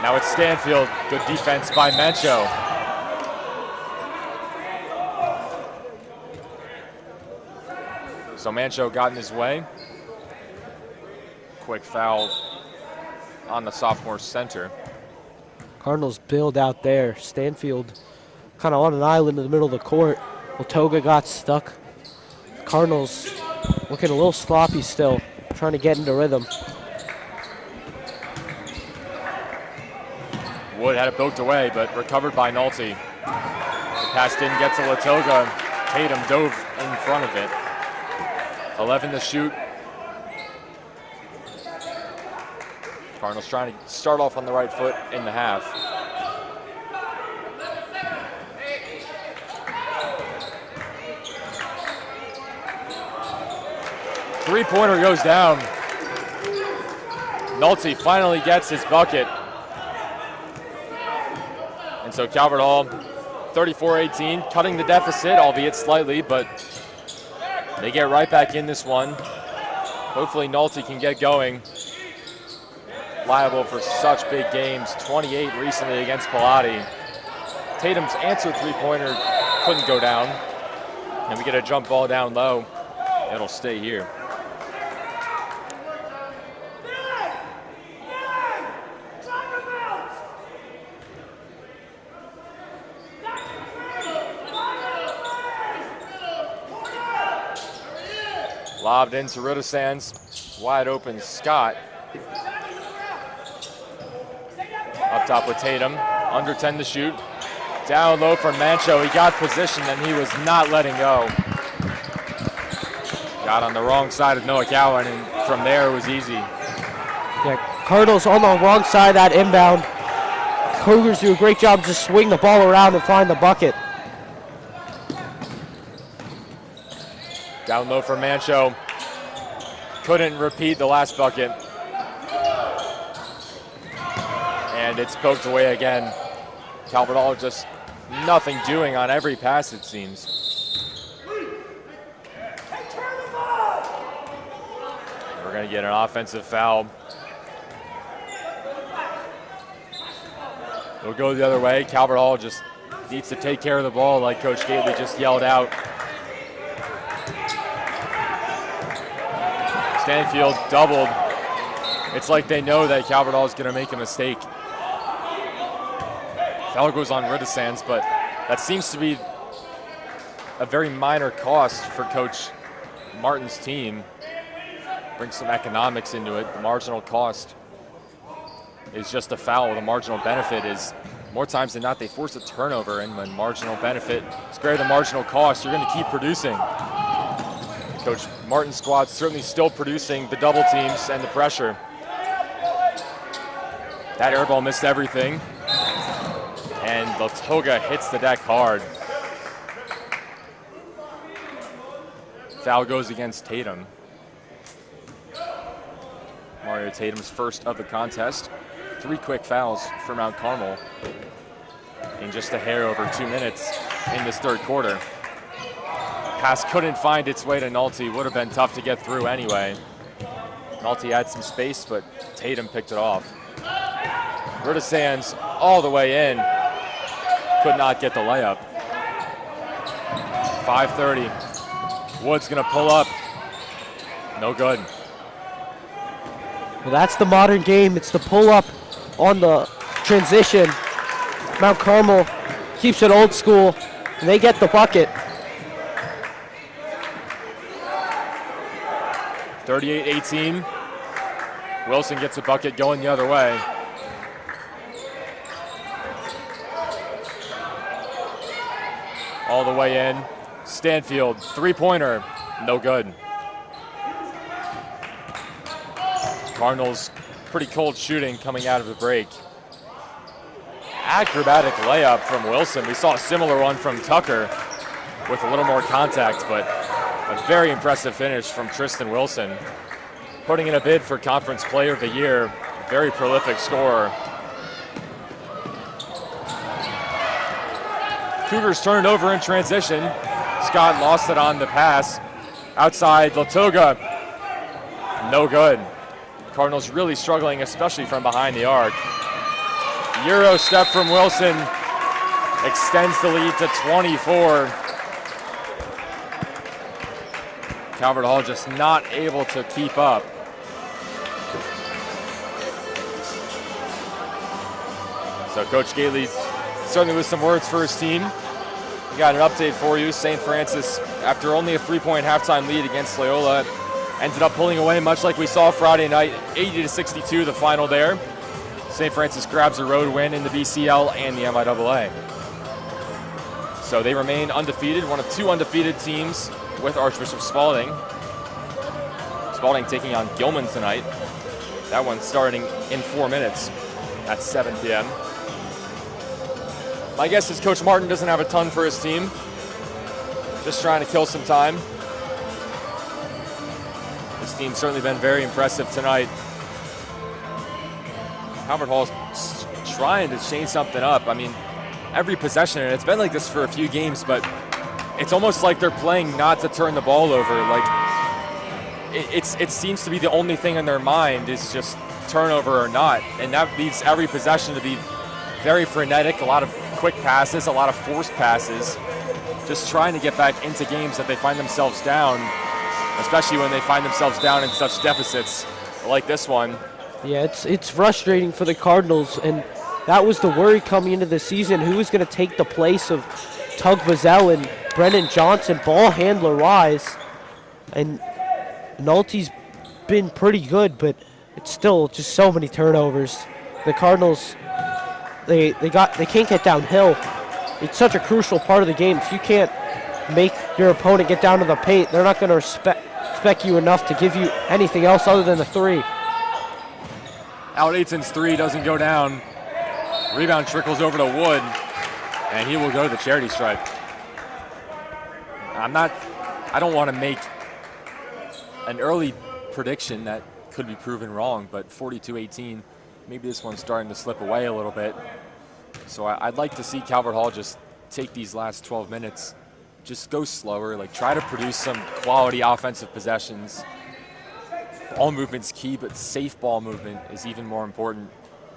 Now it's Stanfield. Good defense by Mencho. So Mancho got in his way. Quick foul on the sophomore center. Cardinals build out there. Stanfield kind of on an island in the middle of the court. Latoga got stuck. Cardinals looking a little sloppy still, trying to get into rhythm. Wood had it poked away, but recovered by Nolte. The pass didn't get to Latoga. Tatum dove in front of it. 11 to shoot. Cardinals trying to start off on the right foot in the half. Three-pointer goes down. Nolte finally gets his bucket. And so Calvert Hall, 34-18, cutting the deficit, albeit slightly, but they get right back in this one. Hopefully Nolte can get going. Liable for such big games. 28 recently against Pilati. Tatum's answer three-pointer couldn't go down. And we get a jump ball down low. It'll stay here. Lobbed into Rudasands, wide open Scott. Up top with Tatum, under 10 to shoot. Down low for Mancho, he got position and he was not letting go. Got on the wrong side of Noah Cowan and from there it was easy. Yeah, Cardinals on the wrong side of that inbound. Cougars do a great job just swing the ball around and find the bucket. Down low for Mancho. Couldn't repeat the last bucket. And it's poked away again. Calvert Hall just nothing doing on every pass, it seems. We're going to get an offensive foul. It'll go the other way. Calvert Hall just needs to take care of the ball like Coach Gately just yelled out. Stanfield doubled. It's like they know that Calvert Hall is going to make a mistake. Foul goes on Rudasands, but that seems to be a very minor cost for Coach Martin's team. Bring some economics into it. The marginal cost is just a foul. The marginal benefit is more times than not they force a turnover, and when marginal benefit is greater than marginal cost, you're going to keep producing. Coach Martin's squad's certainly still producing the double teams and the pressure. That air ball missed everything. And Latoga hits the deck hard. Foul goes against Tatum. Mario Tatum's first of the contest. 3 quick fouls for Mount Carmel in just a hair over 2 minutes in this third quarter. Pass couldn't find its way to Nolte. Would have been tough to get through anyway. Nolte had some space, but Tatum picked it off. Rudasands all the way in. Could not get the layup. 5:30. Wood's gonna pull up. No good. Well, that's the modern game. It's the pull-up on the transition. Mount Carmel keeps it old school, and they get the bucket. 38-18. Wilson gets a bucket going the other way. All the way in. Stanfield, three-pointer, no good. Cardinals, pretty cold shooting coming out of the break. Acrobatic layup from Wilson. We saw a similar one from Tucker with a little more contact, but a very impressive finish from Tristan Wilson. Putting in a bid for Conference Player of the Year, very prolific scorer. Cougars turned over in transition. Scott lost it on the pass. Outside, Latoga, no good. Cardinals really struggling, especially from behind the arc. Euro step from Wilson extends the lead to 24. Calvert Hall just not able to keep up. So Coach Gately certainly with some words for his team. We got an update for you. St. Francis, after only a 3-point halftime lead against Loyola, ended up pulling away much like we saw Friday night, 80-62 the final there. St. Francis grabs a road win in the BCL and the MIAA. So they remain undefeated, one of two undefeated teams with Archbishop Spalding. Spalding taking on Gilman tonight. That one starting in 4 minutes at 7 p.m. My guess is Coach Martin doesn't have a ton for his team. Just trying to kill some time. This team's certainly been very impressive tonight. Calvert Hall's trying to change something up. I mean, every possession, and it's been like this for a few games, but it's almost like they're playing not to turn the ball over. Like, it seems to be the only thing in their mind is just turnover or not, and that leads every possession to be very frenetic, a lot of quick passes, a lot of forced passes, just trying to get back into games that they find themselves down, especially when they find themselves down in such deficits like this one. Yeah, it's frustrating for the Cardinals, and that was the worry coming into the season. Who was going to take the place of Tug Bazell and Brennan Johnson, ball handler-wise? And Nolte's been pretty good, but it's still just so many turnovers. The Cardinals, they can't get downhill. It's such a crucial part of the game. If you can't make your opponent get down to the paint, they're not going to respect you enough to give you anything else other than a three. Al Aiton's three doesn't go down. Rebound trickles over to Wood, and he will go to the charity stripe. I don't want to make an early prediction that could be proven wrong, but 42-18, maybe this one's starting to slip away a little bit. So I'd like to see Calvert Hall just take these last 12 minutes, just go slower, like try to produce some quality offensive possessions. Ball movement's key, but safe ball movement is even more important.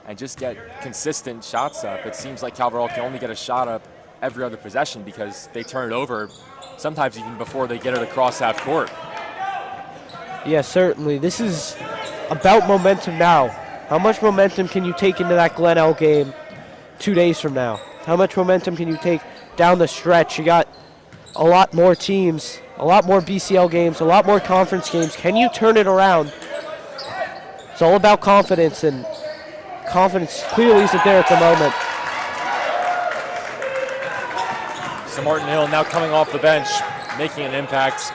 And just get consistent shots up. It seems like Calvert Hall can only get a shot up every other possession because they turn it over, sometimes even before they get it across half court. Yeah, certainly. This is about momentum now. How much momentum can you take into that Glenelg game 2 days from now? How much momentum can you take down the stretch? You got a lot more teams, a lot more BCL games, a lot more conference games. Can you turn it around? It's all about confidence, and confidence clearly isn't there at the moment. So Martin Hill now coming off the bench, making an impact,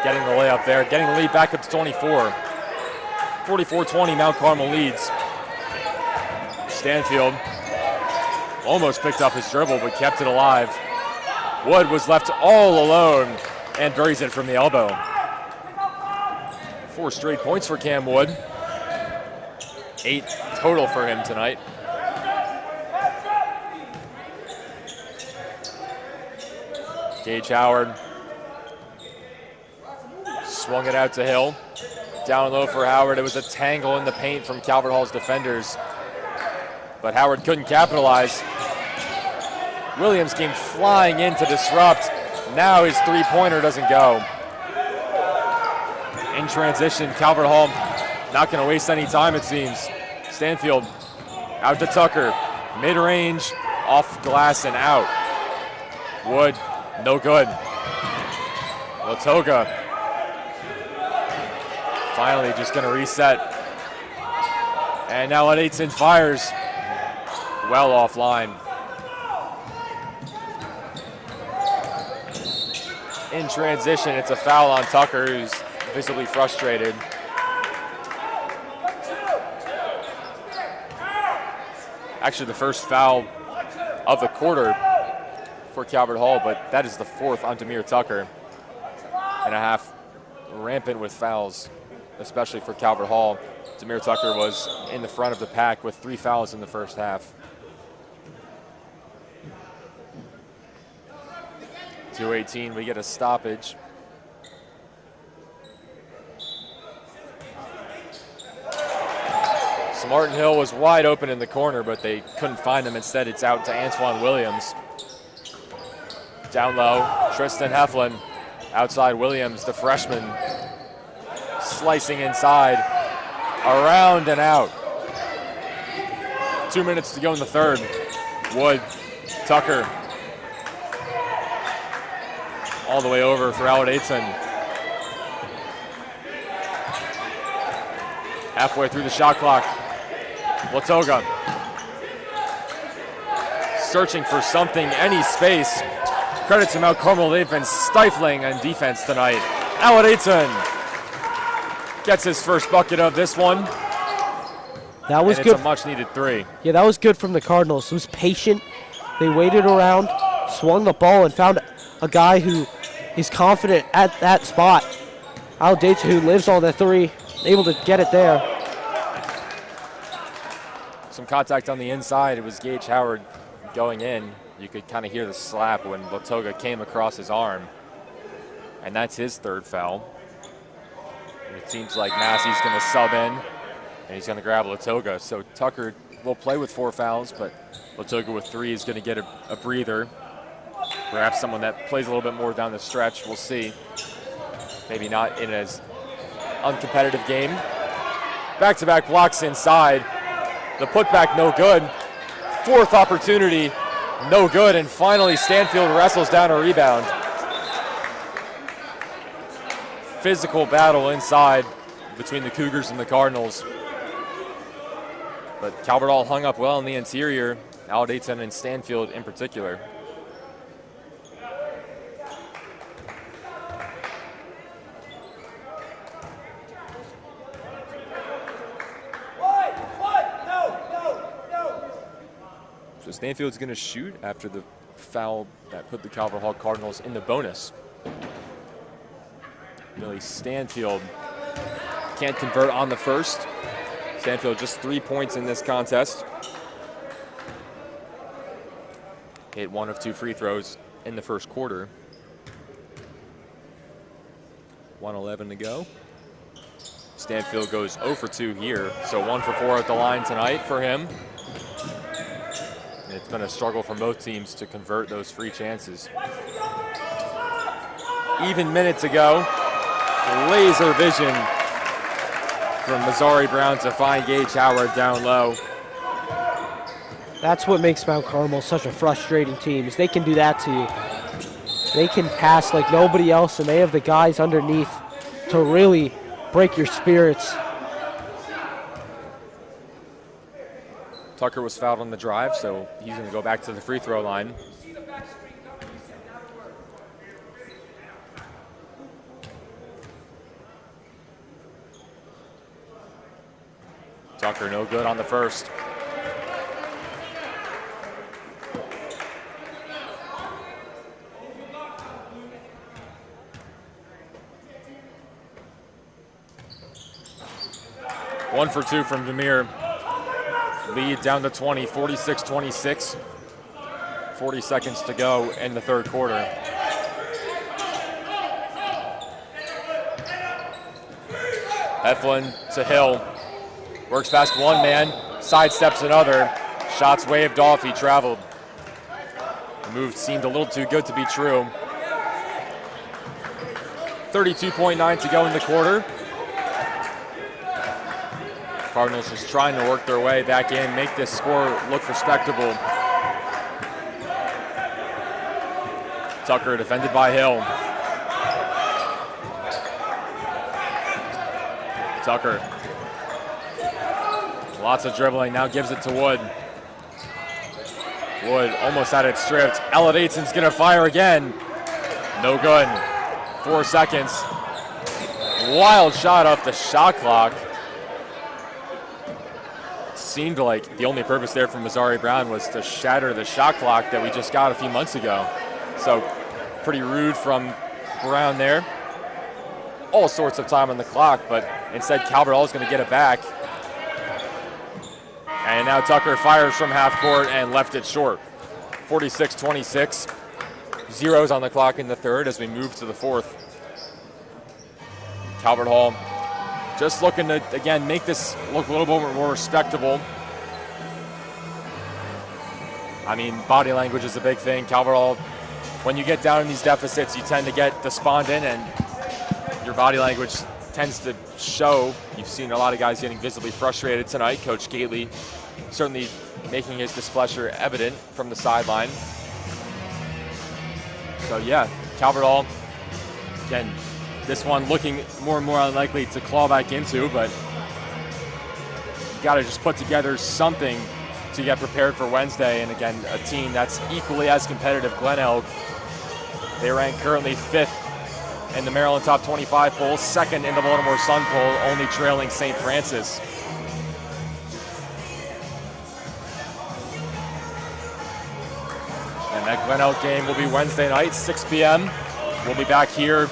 getting the layup there, getting the lead back up to 24. 44-20, Mount Carmel leads. Stanfield almost picked up his dribble, but kept it alive. Wood was left all alone and buries it from the elbow. 4 straight points for Cam Wood. 8 total for him tonight. Gage Howard swung it out to Hill. Down low for Howard. It was a tangle in the paint from Calvert Hall's defenders, but Howard couldn't capitalize. Williams came flying in to disrupt. Now his three-pointer doesn't go. In transition, Calvert Hall not going to waste any time, it seems. Stanfield out to Tucker. Mid-range, off glass and out. Wood, no good. Latoga Finally just going to reset. And now Edson fires well offline. In transition, it's a foul on Tucker, who's visibly frustrated. Actually, the first foul of the quarter for Calvert Hall, but that is the fourth on Demir Tucker. And a half rampant with fouls, especially for Calvert Hall. Demir Tucker was in the front of the pack with 3 fouls in the first half. 2:18, we get a stoppage. Martin Hill was wide open in the corner, but they couldn't find him. Instead, it's out to Antoine Williams. Down low, Tristan Heflin. Outside Williams, the freshman, slicing inside, around and out. 2 minutes to go in the third. Wood, Tucker, all the way over for Howard Aitzen. Halfway through the shot clock. Latoga searching for something, any space. Credit to Mount Carmel, they've been stifling on defense tonight. Howard Aitzen gets his first bucket of this one. That was good. It's a much-needed 3. Yeah, that was good from the Cardinals. It was patient. They waited around, swung the ball, and found a guy who is confident at that spot. Al Dates, who lives on the 3, able to get it there. Some contact on the inside. It was Gage Howard going in. You could kind of hear the slap when Latoga came across his arm. And that's his third foul. And it seems like Massey's going to sub in, and he's going to grab Latoga. So Tucker will play with 4 fouls, but Latoga with 3 is going to get a breather. Perhaps someone that plays a little bit more down the stretch. We'll see. Maybe not in as uncompetitive game. Back-to-back blocks inside. The putback no good. 4th opportunity, no good. And finally Stanfield wrestles down a rebound. Physical battle inside between the Cougars and the Cardinals. But Calvert Hall hung up well in the interior. Al Dayton and Stanfield in particular. So Stanfield's going to shoot after the foul that put the Calvert Hall Cardinals in the bonus. Billy Stanfield can't convert on the first. Stanfield just 3 points in this contest. Hit 1 of 2 free throws in the first quarter. 1:11 to go. Stanfield goes 0 for 2 here, so 1 for 4 at the line tonight for him. It's been a struggle for both teams to convert those free chances. Even minute to go. Laser vision from Mazzari Brown to find Gage Howard down low. That's what makes Mount Carmel such a frustrating team, is they can do that to you. They can pass like nobody else, and they have the guys underneath to really break your spirits. Tucker was fouled on the drive, so he's going to go back to the free throw line. Tucker no good on the first. One for 2 from Demir. Lead down to 20, 46-26. 40 seconds to go in the third quarter. Eflin to Hill. Works past one man, sidesteps another. Shots waved off, he traveled. The move seemed a little too good to be true. 32.9 to go in the quarter. Cardinals just trying to work their way back in, make this score look respectable. Tucker defended by Hill. Tucker. Lots of dribbling, now gives it to Wood. Wood almost had it stripped. Elevateson's gonna fire again. No good. 4 seconds. Wild shot off the shot clock. Seemed like the only purpose there from Mazzari Brown was to shatter the shot clock that we just got a few months ago. So pretty rude from Brown there. All sorts of time on the clock, but instead Calvert Hall is going to get it back. And now Tucker fires from half court and left it short. 46-26. Zeros on the clock in the third as we move to the fourth. Calvert Hall just looking to, again, make this look a little bit more respectable. I mean, body language is a big thing. Calvert Hall, when you get down in these deficits, you tend to get despondent and your body language tends to show. You've seen a lot of guys getting visibly frustrated tonight. Coach Gately certainly making his displeasure evident from the sideline. So yeah, Calvert Hall, again, this one looking more and more unlikely to claw back into, but you got to just put together something to get prepared for Wednesday. And again, a team that's equally as competitive, Glen Elk. They rank currently 5th in the Maryland Top 25 poll, 2nd in the Baltimore Sun poll, only trailing St. Francis. And that Glen Elk game will be Wednesday night, 6 p.m. We'll be back here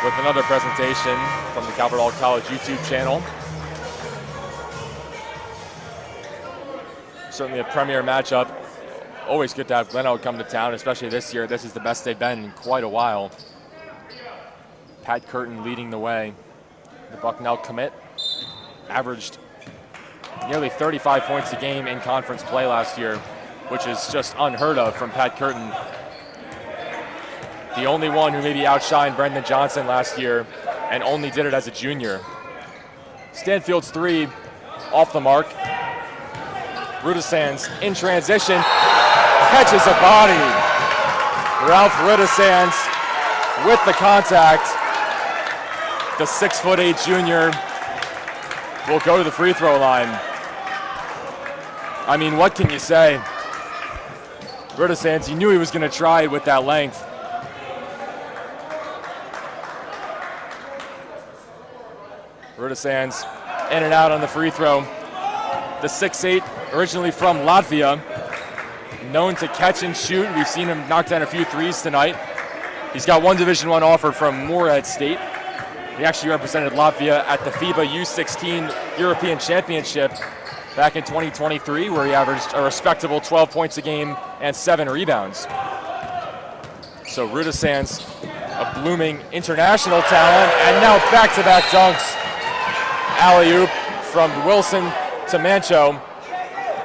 with another presentation from the Calvert Hall College YouTube channel. Certainly a premier matchup. Always good to have Glen Elk come to town, especially this year. This is the best they've been in quite a while. Pat Curtin leading the way. The Bucknell commit averaged nearly 35 points a game in conference play last year, which is just unheard of from Pat Curtin. The only one who maybe outshined Brendan Johnson last year and only did it as a junior. Stanfield's three off the mark. Rudesands in transition, catches a body. Ralph Rudesands with the contact. The 6'8" junior will go to the free throw line. I mean, what can you say? Rudesands, you knew he was going to try it with that length. Rudesands in and out on the free throw. The 6'8", originally from Latvia, known to catch and shoot. We've seen him knock down a few threes tonight. He's got one Division I offer from Moorhead State. He actually represented Latvia at the FIBA U16 European Championship back in 2023, where he averaged a respectable 12 points a game and 7 rebounds. So Rudesands, a blooming international talent, and now back-to-back dunks. Alley-oop from Wilson to Mancho,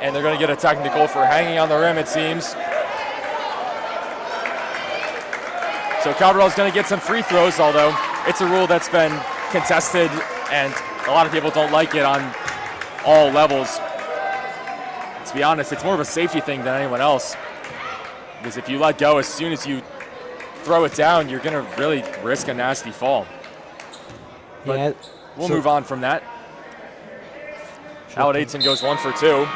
and they're going to get a technical for hanging on the rim, it seems. So Calvert Hall's going to get some free throws, although it's a rule that's been contested, and a lot of people don't like it on all levels. To be honest, it's more of a safety thing than anyone else, because if you let go as soon as you throw it down, you're going to really risk a nasty fall. But yeah, we'll move on from that. Howard Aitzen goes 1 for 2.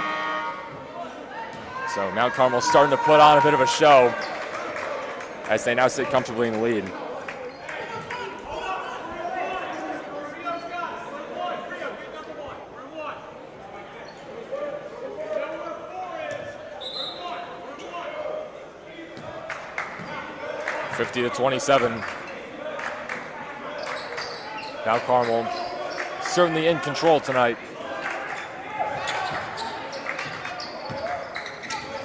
So Mount Carmel's starting to put on a bit of a show as they now sit comfortably in the lead. (50-27). Mount Carmel certainly in control tonight.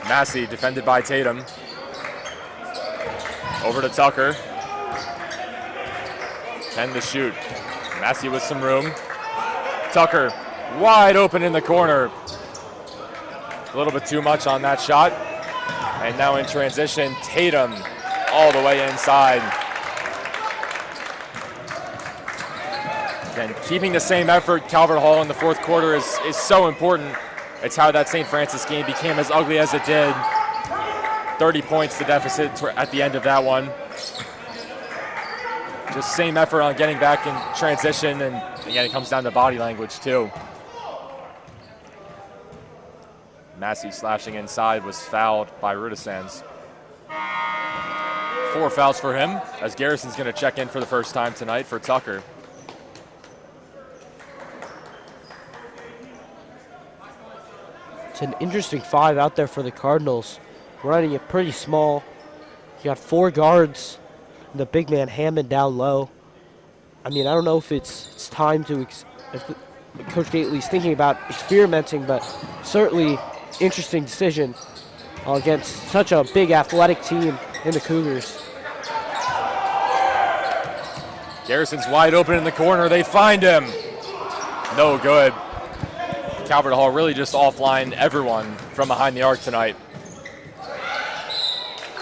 Massey defended by Tatum. Over to Tucker. 10 to shoot. Massey with some room. Tucker wide open in the corner. A little bit too much on that shot. And now in transition, Tatum all the way inside. And keeping the same effort, Calvert Hall in the fourth quarter is so important. It's how that St. Francis game became as ugly as it did. 30 points the deficit at the end of that one. Just same effort on getting back in transition and Again, it comes down to body language, too. Massey slashing inside was fouled by Rudisans. 4 fouls for him, as Garrison's going to check in for the first time tonight for Tucker. It's an interesting 5 out there for the Cardinals. Running it pretty small. You got 4 guards, and the big man Hammond down low. I mean, I don't know if it's time to, if Coach Gately's thinking about experimenting, but certainly interesting decision against such a big athletic team in the Cougars. Garrison's wide open in the corner. They find him. No good. Calvert Hall really just offline everyone from behind the arc tonight.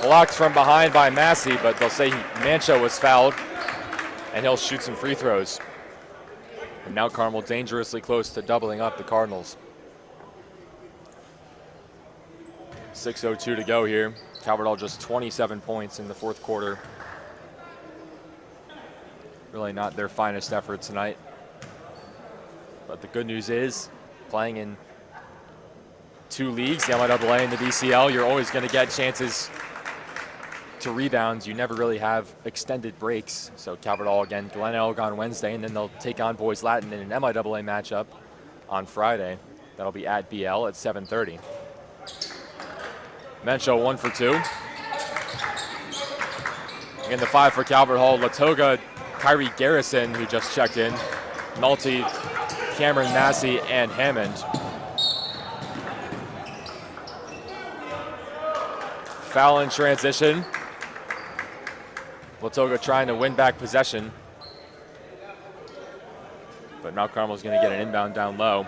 Blocked from behind by Massey, but they'll say Mancho was fouled, and he'll shoot some free throws. And now Carmel dangerously close to doubling up the Cardinals. 6:02 to go here. Calvert Hall just 27 points in the fourth quarter. Really not their finest effort tonight. But the good news is, playing in 2 leagues, the MIAA and the BCL, you're always going to get chances to rebounds. You never really have extended breaks. So Calvert Hall again, Glen Elg on Wednesday, and then they'll take on Boys Latin in an MIAA matchup on Friday. That'll be at BL at 7:30. Mencho 1 for 2. Again, the 5 for Calvert Hall, Latoga, Kyrie Garrison, who just checked in, Nolte, Cameron Massey, and Hammond. Foul in transition. Latoga trying to win back possession. But Mount Carmel's going to get an inbound down low.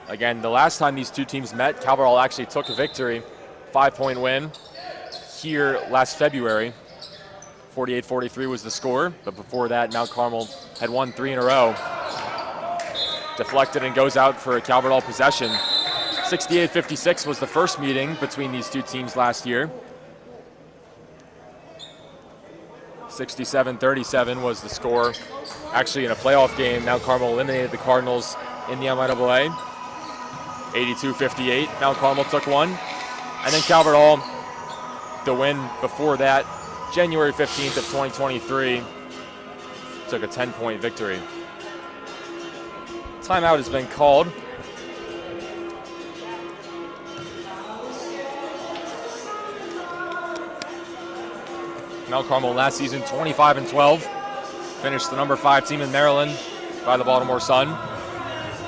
Again, the last time these two teams met, Calvert Hall actually took a victory. 5-point win here last February. 48-43 was the score, but before that, Mount Carmel had won 3 in a row. Deflected and goes out for a Calvert Hall possession. 68-56 was the first meeting between these two teams last year. 67-37 was the score. Actually, in a playoff game, Mount Carmel eliminated the Cardinals in the MIAA. 82-58, Mount Carmel took one. And then Calvert Hall, the win before that, January 15th of 2023, took a 10-point victory. Timeout has been called. Mount Carmel last season 25-12, finished the number 5 team in Maryland by the Baltimore Sun.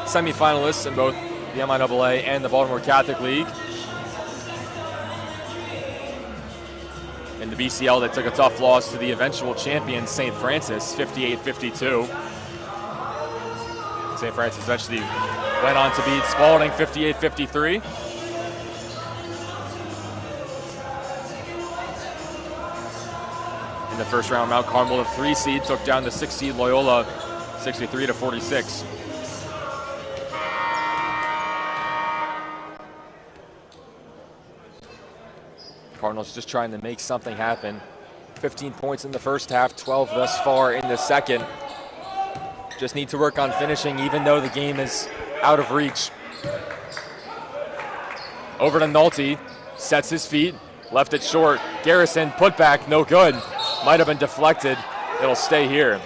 Semifinalists in both the MIAA and the Baltimore Catholic League. In the BCL, they took a tough loss to the eventual champion St. Francis, 58-52. St. Francis eventually went on to beat Spalding 58-53. In the first round, Mount Carmel, the 3 seed, took down the 6 seed Loyola 63-46. Cardinals just trying to make something happen. 15 points in the first half, 12 thus far in the second. Just need to work on finishing, even though the game is out of reach. Over to Nolte, sets his feet, left it short. Garrison, put back, no good. Might have been deflected. It'll stay here.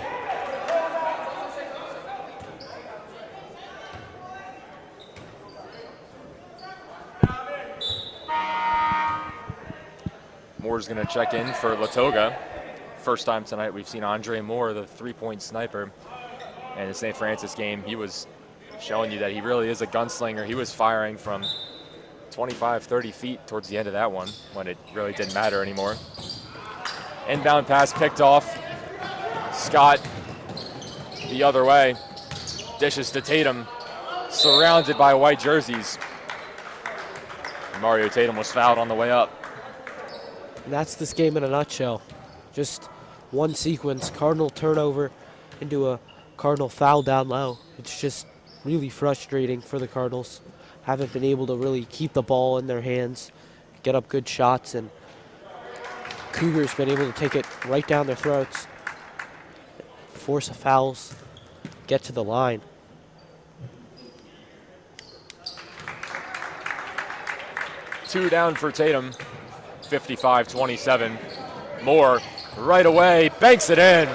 Moore's going to check in for Latoga. First time tonight we've seen Andre Moore, the 3-point sniper. And the St. Francis game, he was showing you that he really is a gunslinger. He was firing from 25, 30 feet towards the end of that one when it really didn't matter anymore. Inbound pass picked off. Scott the other way. Dishes to Tatum, surrounded by white jerseys. Mario Tatum was fouled on the way up. And that's this game in a nutshell. Just one sequence, Cardinal turnover into a Cardinal foul down low. It's just really frustrating for the Cardinals. Haven't been able to really keep the ball in their hands, get up good shots, and Cougars been able to take it right down their throats. force of fouls, get to the line. Two down for Tatum, 55-27. Moore right away, banks it in.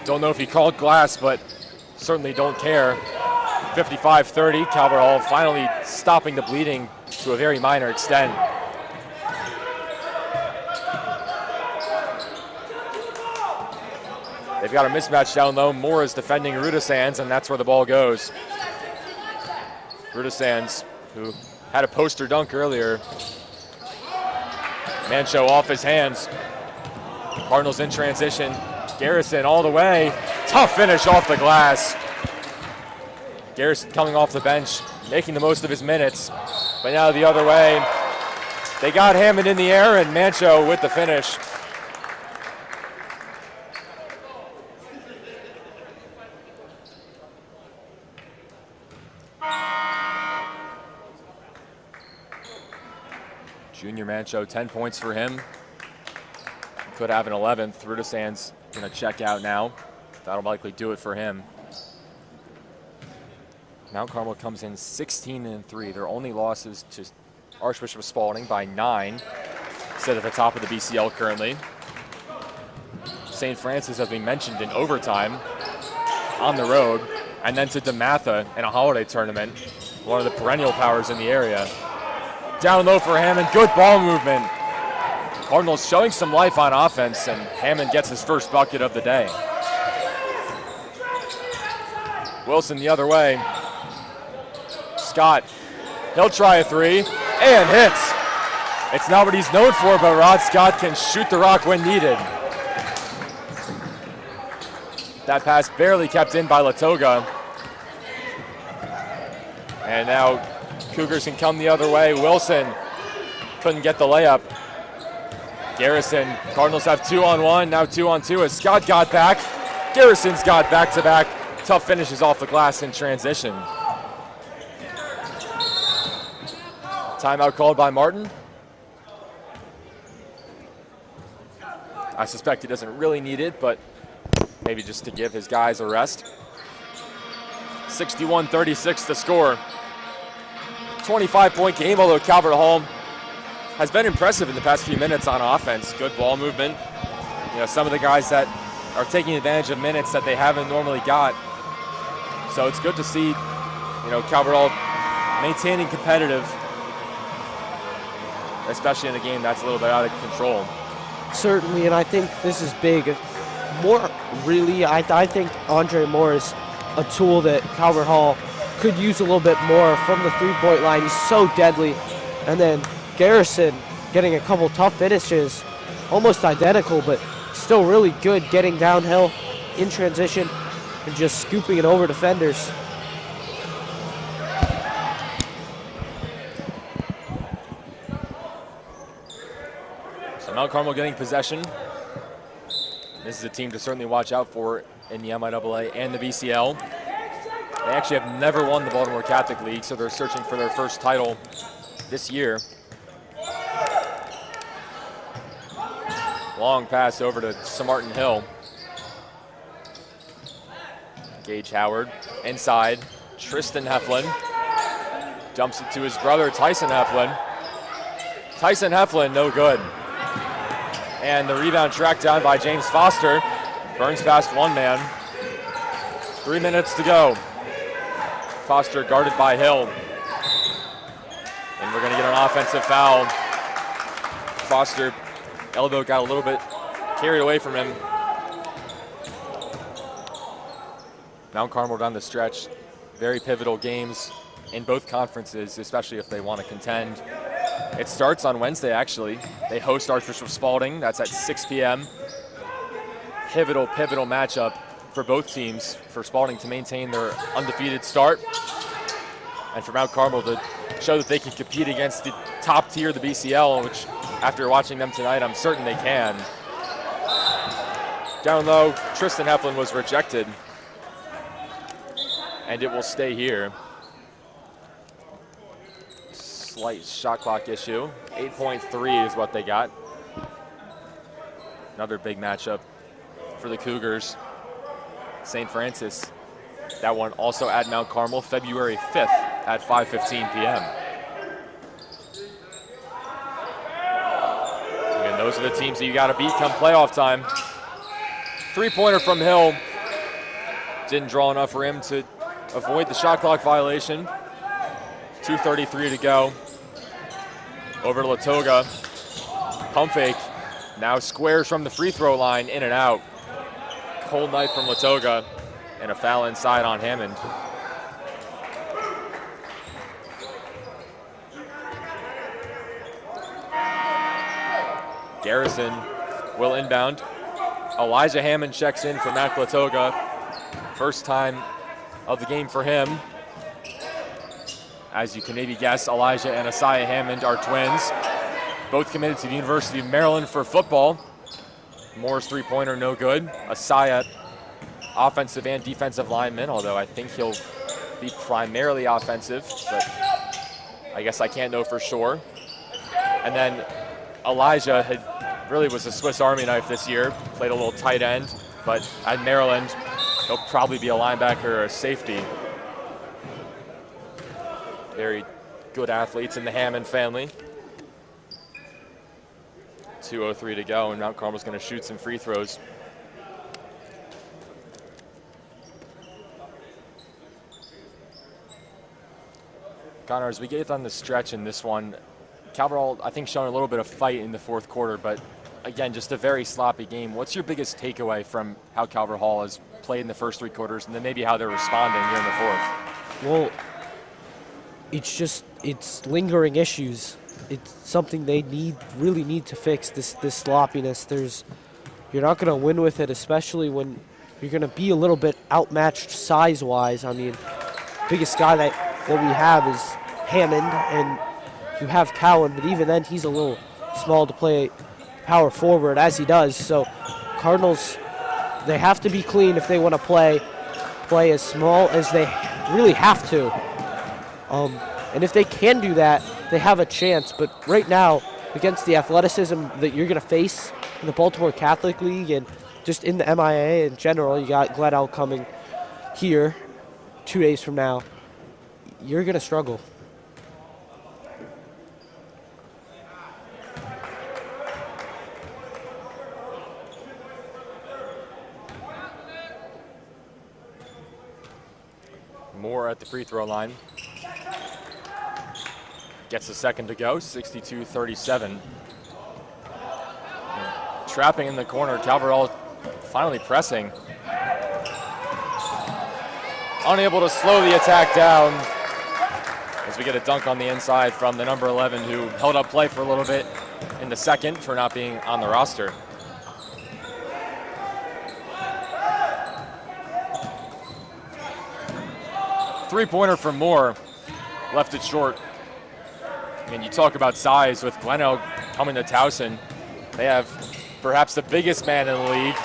Don't know if he called glass, but certainly don't care. 55-30, Calvert Hall finally stopping the bleeding to a very minor extent. They've got a mismatch down low. Moore is defending Rudasands, and that's where the ball goes. Rudasands, who had a poster dunk earlier. Mancho off his hands. Cardinals in transition. Garrison all the way. Tough finish off the glass. Garrison coming off the bench, making the most of his minutes. But now the other way. They got Hammond in the air, and Mancho with the finish. Junior Mancho, 10 points for him. Could have an 11th. Rudasands going to check out now. That'll likely do it for him. Mount Carmel comes in 16-3. Their only losses to Archbishop Spalding by 9. Sit at the top of the BCL currently. St. Francis, as we mentioned, in overtime on the road. And then to DeMatha in a holiday tournament. One of the perennial powers in the area. Down low for Hammond, good ball movement. Cardinals showing some life on offense, and Hammond gets his first bucket of the day. Wilson the other way. Scott, he'll try a three, and hits. It's not what he's known for, but Rod Scott can shoot the rock when needed. That pass barely kept in by Latoga. And now Cougars can come the other way. Wilson couldn't get the layup. Garrison, Cardinals have 2-on-1, now 2-on-2 as Scott got back. Garrison's got back-to-back. Tough finishes off the glass in transition. Timeout called by Martin. I suspect he doesn't really need it, but maybe just to give his guys a rest. 61-36 the score. 25-point game, although Calvert Hall has been impressive in the past few minutes on offense. Good ball movement. You know, some of the guys that are taking advantage of minutes that they haven't normally got. So it's good to see, you know, Calvert Hall maintaining competitive, especially in a game that's a little bit out of control. Certainly, and I think this is big. More really, I think Andre Moore is a tool that Calvert Hall could use a little bit more from the three-point line. He's so deadly. And then Garrison getting a couple tough finishes, almost identical, but still really good getting downhill in transition and just scooping it over defenders. So Mount Carmel getting possession. This is a team to certainly watch out for in the MIAA and the BCL. They actually have never won the Baltimore Catholic League, so they're searching for their first title this year. Long pass over to Samartin Hill. Gage Howard inside. Tristan Heflin dumps it to his brother Tyson Heflin. Tyson Heflin, no good. And the rebound tracked down by James Foster. Burns past one man. 3 minutes to go. Foster guarded by Hill. And we're going to get an offensive foul. Foster, elbow got a little bit carried away from him. Mount Carmel down the stretch. Very pivotal games in both conferences, especially if they want to contend. It starts on Wednesday, actually. They host Archbishop Spalding. That's at 6 p.m. Pivotal matchup for both teams, for Spalding to maintain their undefeated start, and for Mount Carmel to show that they can compete against the top tier of the BCL, which, after watching them tonight, I'm certain they can. Down low, Tristan Heflin was rejected, and it will stay here. Slight shot clock issue. 8.3 is what they got. Another big matchup for the Cougars. St. Francis. That one also at Mount Carmel, February 5th at 5:15 p.m. And those are the teams that you got to beat come playoff time. Three-pointer from Hill. Didn't draw enough for him to avoid the shot clock violation. 2:33 to go. Over to Latoga. Pump fake. Now squares from the free throw line, in and out. Cold night from Latoga, and a foul inside on Hammond. Garrison will inbound. Elijah Hammond checks in for Matt Latoga. First time of the game for him. As you can maybe guess, Elijah and Asaya Hammond are twins. Both committed to the University of Maryland for football. Moore's three-pointer, no good. Asaya, offensive and defensive lineman, although I think he'll be primarily offensive, but I guess I can't know for sure. And then Elijah really was a Swiss Army knife this year, played a little tight end, but at Maryland, he'll probably be a linebacker or a safety. Very good athletes in the Hammond family. 2:03 to go, and Mount Carmel's going to shoot some free throws. Connor, as we get on the stretch in this one, Calvert, I think, showing a little bit of fight in the fourth quarter, but again, just a very sloppy game. What's your biggest takeaway from how Calvert Hall has played in the first three quarters, and then maybe how they're responding here in the fourth? Well, it's lingering issues. It's something they really need to fix, this sloppiness. You're not going to win with it, especially when you're going to be a little bit outmatched size-wise. I mean, biggest guy that we have is Hammond, and you have Cowan, but even then he's a little small to play power forward as he does. So Cardinals, they have to be clean if they want to play as small as they really have to. And if they can do that, they have a chance. But right now, against the athleticism that you're going to face in the Baltimore Catholic League and just in the MIA in general, you got Glenelg coming here 2 days from now, you're going to struggle. Moore at the free throw line. Gets a second to go, 62-37. Trapping in the corner, Calvert finally pressing. Unable to slow the attack down as we get a dunk on the inside from the number 11 who held up play for a little bit in the second for not being on the roster. Three-pointer from Moore, left it short. And you talk about size with Glenelg coming to Towson. They have perhaps the biggest man in the league,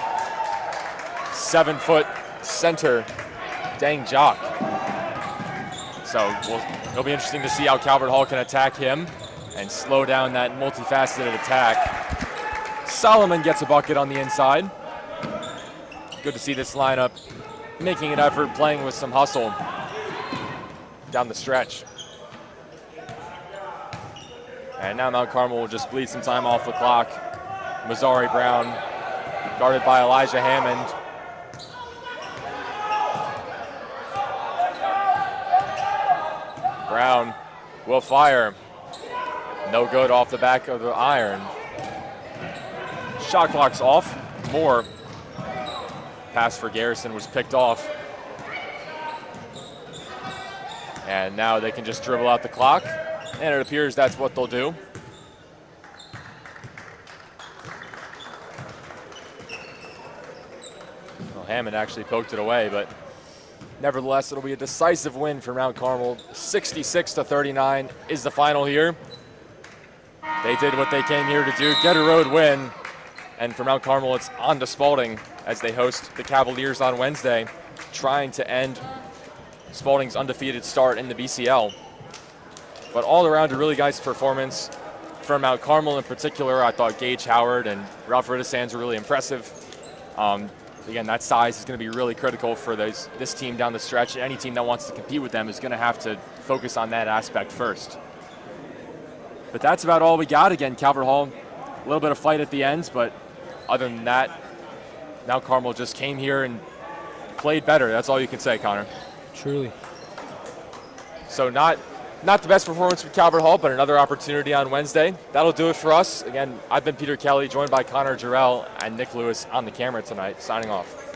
7-foot center, Dang Jock. So it'll be interesting to see how Calvert Hall can attack him and slow down that multifaceted attack. Solomon gets a bucket on the inside. Good to see this lineup making an effort, playing with some hustle down the stretch. And now Mount Carmel will just bleed some time off the clock. Mazzari Brown, guarded by Elijah Hammond. Brown will fire. No good off the back of the iron. Shot clock's off. Moore. Pass for Garrison was picked off. And now they can just dribble out the clock. And it appears that's what they'll do. Well, Hammond actually poked it away, but nevertheless, it'll be a decisive win for Mount Carmel. 66-39 is the final here. They did what they came here to do, get a road win. And for Mount Carmel, it's on to Spalding as they host the Cavaliers on Wednesday, trying to end Spalding's undefeated start in the BCL. But all around, a really nice performance from Mount Carmel in particular. I thought Gage Howard and Ralph Riddesands were really impressive. again, that size is going to be really critical for this team down the stretch. Any team that wants to compete with them is going to have to focus on that aspect first. But that's about all we got. Again, Calvert Hall, a little bit of fight at the end, but other than that, now Carmel just came here and played better. That's all you can say, Connor. Truly. So not the best performance for Calvert Hall, but another opportunity on Wednesday. That'll do it for us. Again, I've been Peter Kelly, joined by Connor Jarrell and Nick Lewis on the camera tonight, signing off.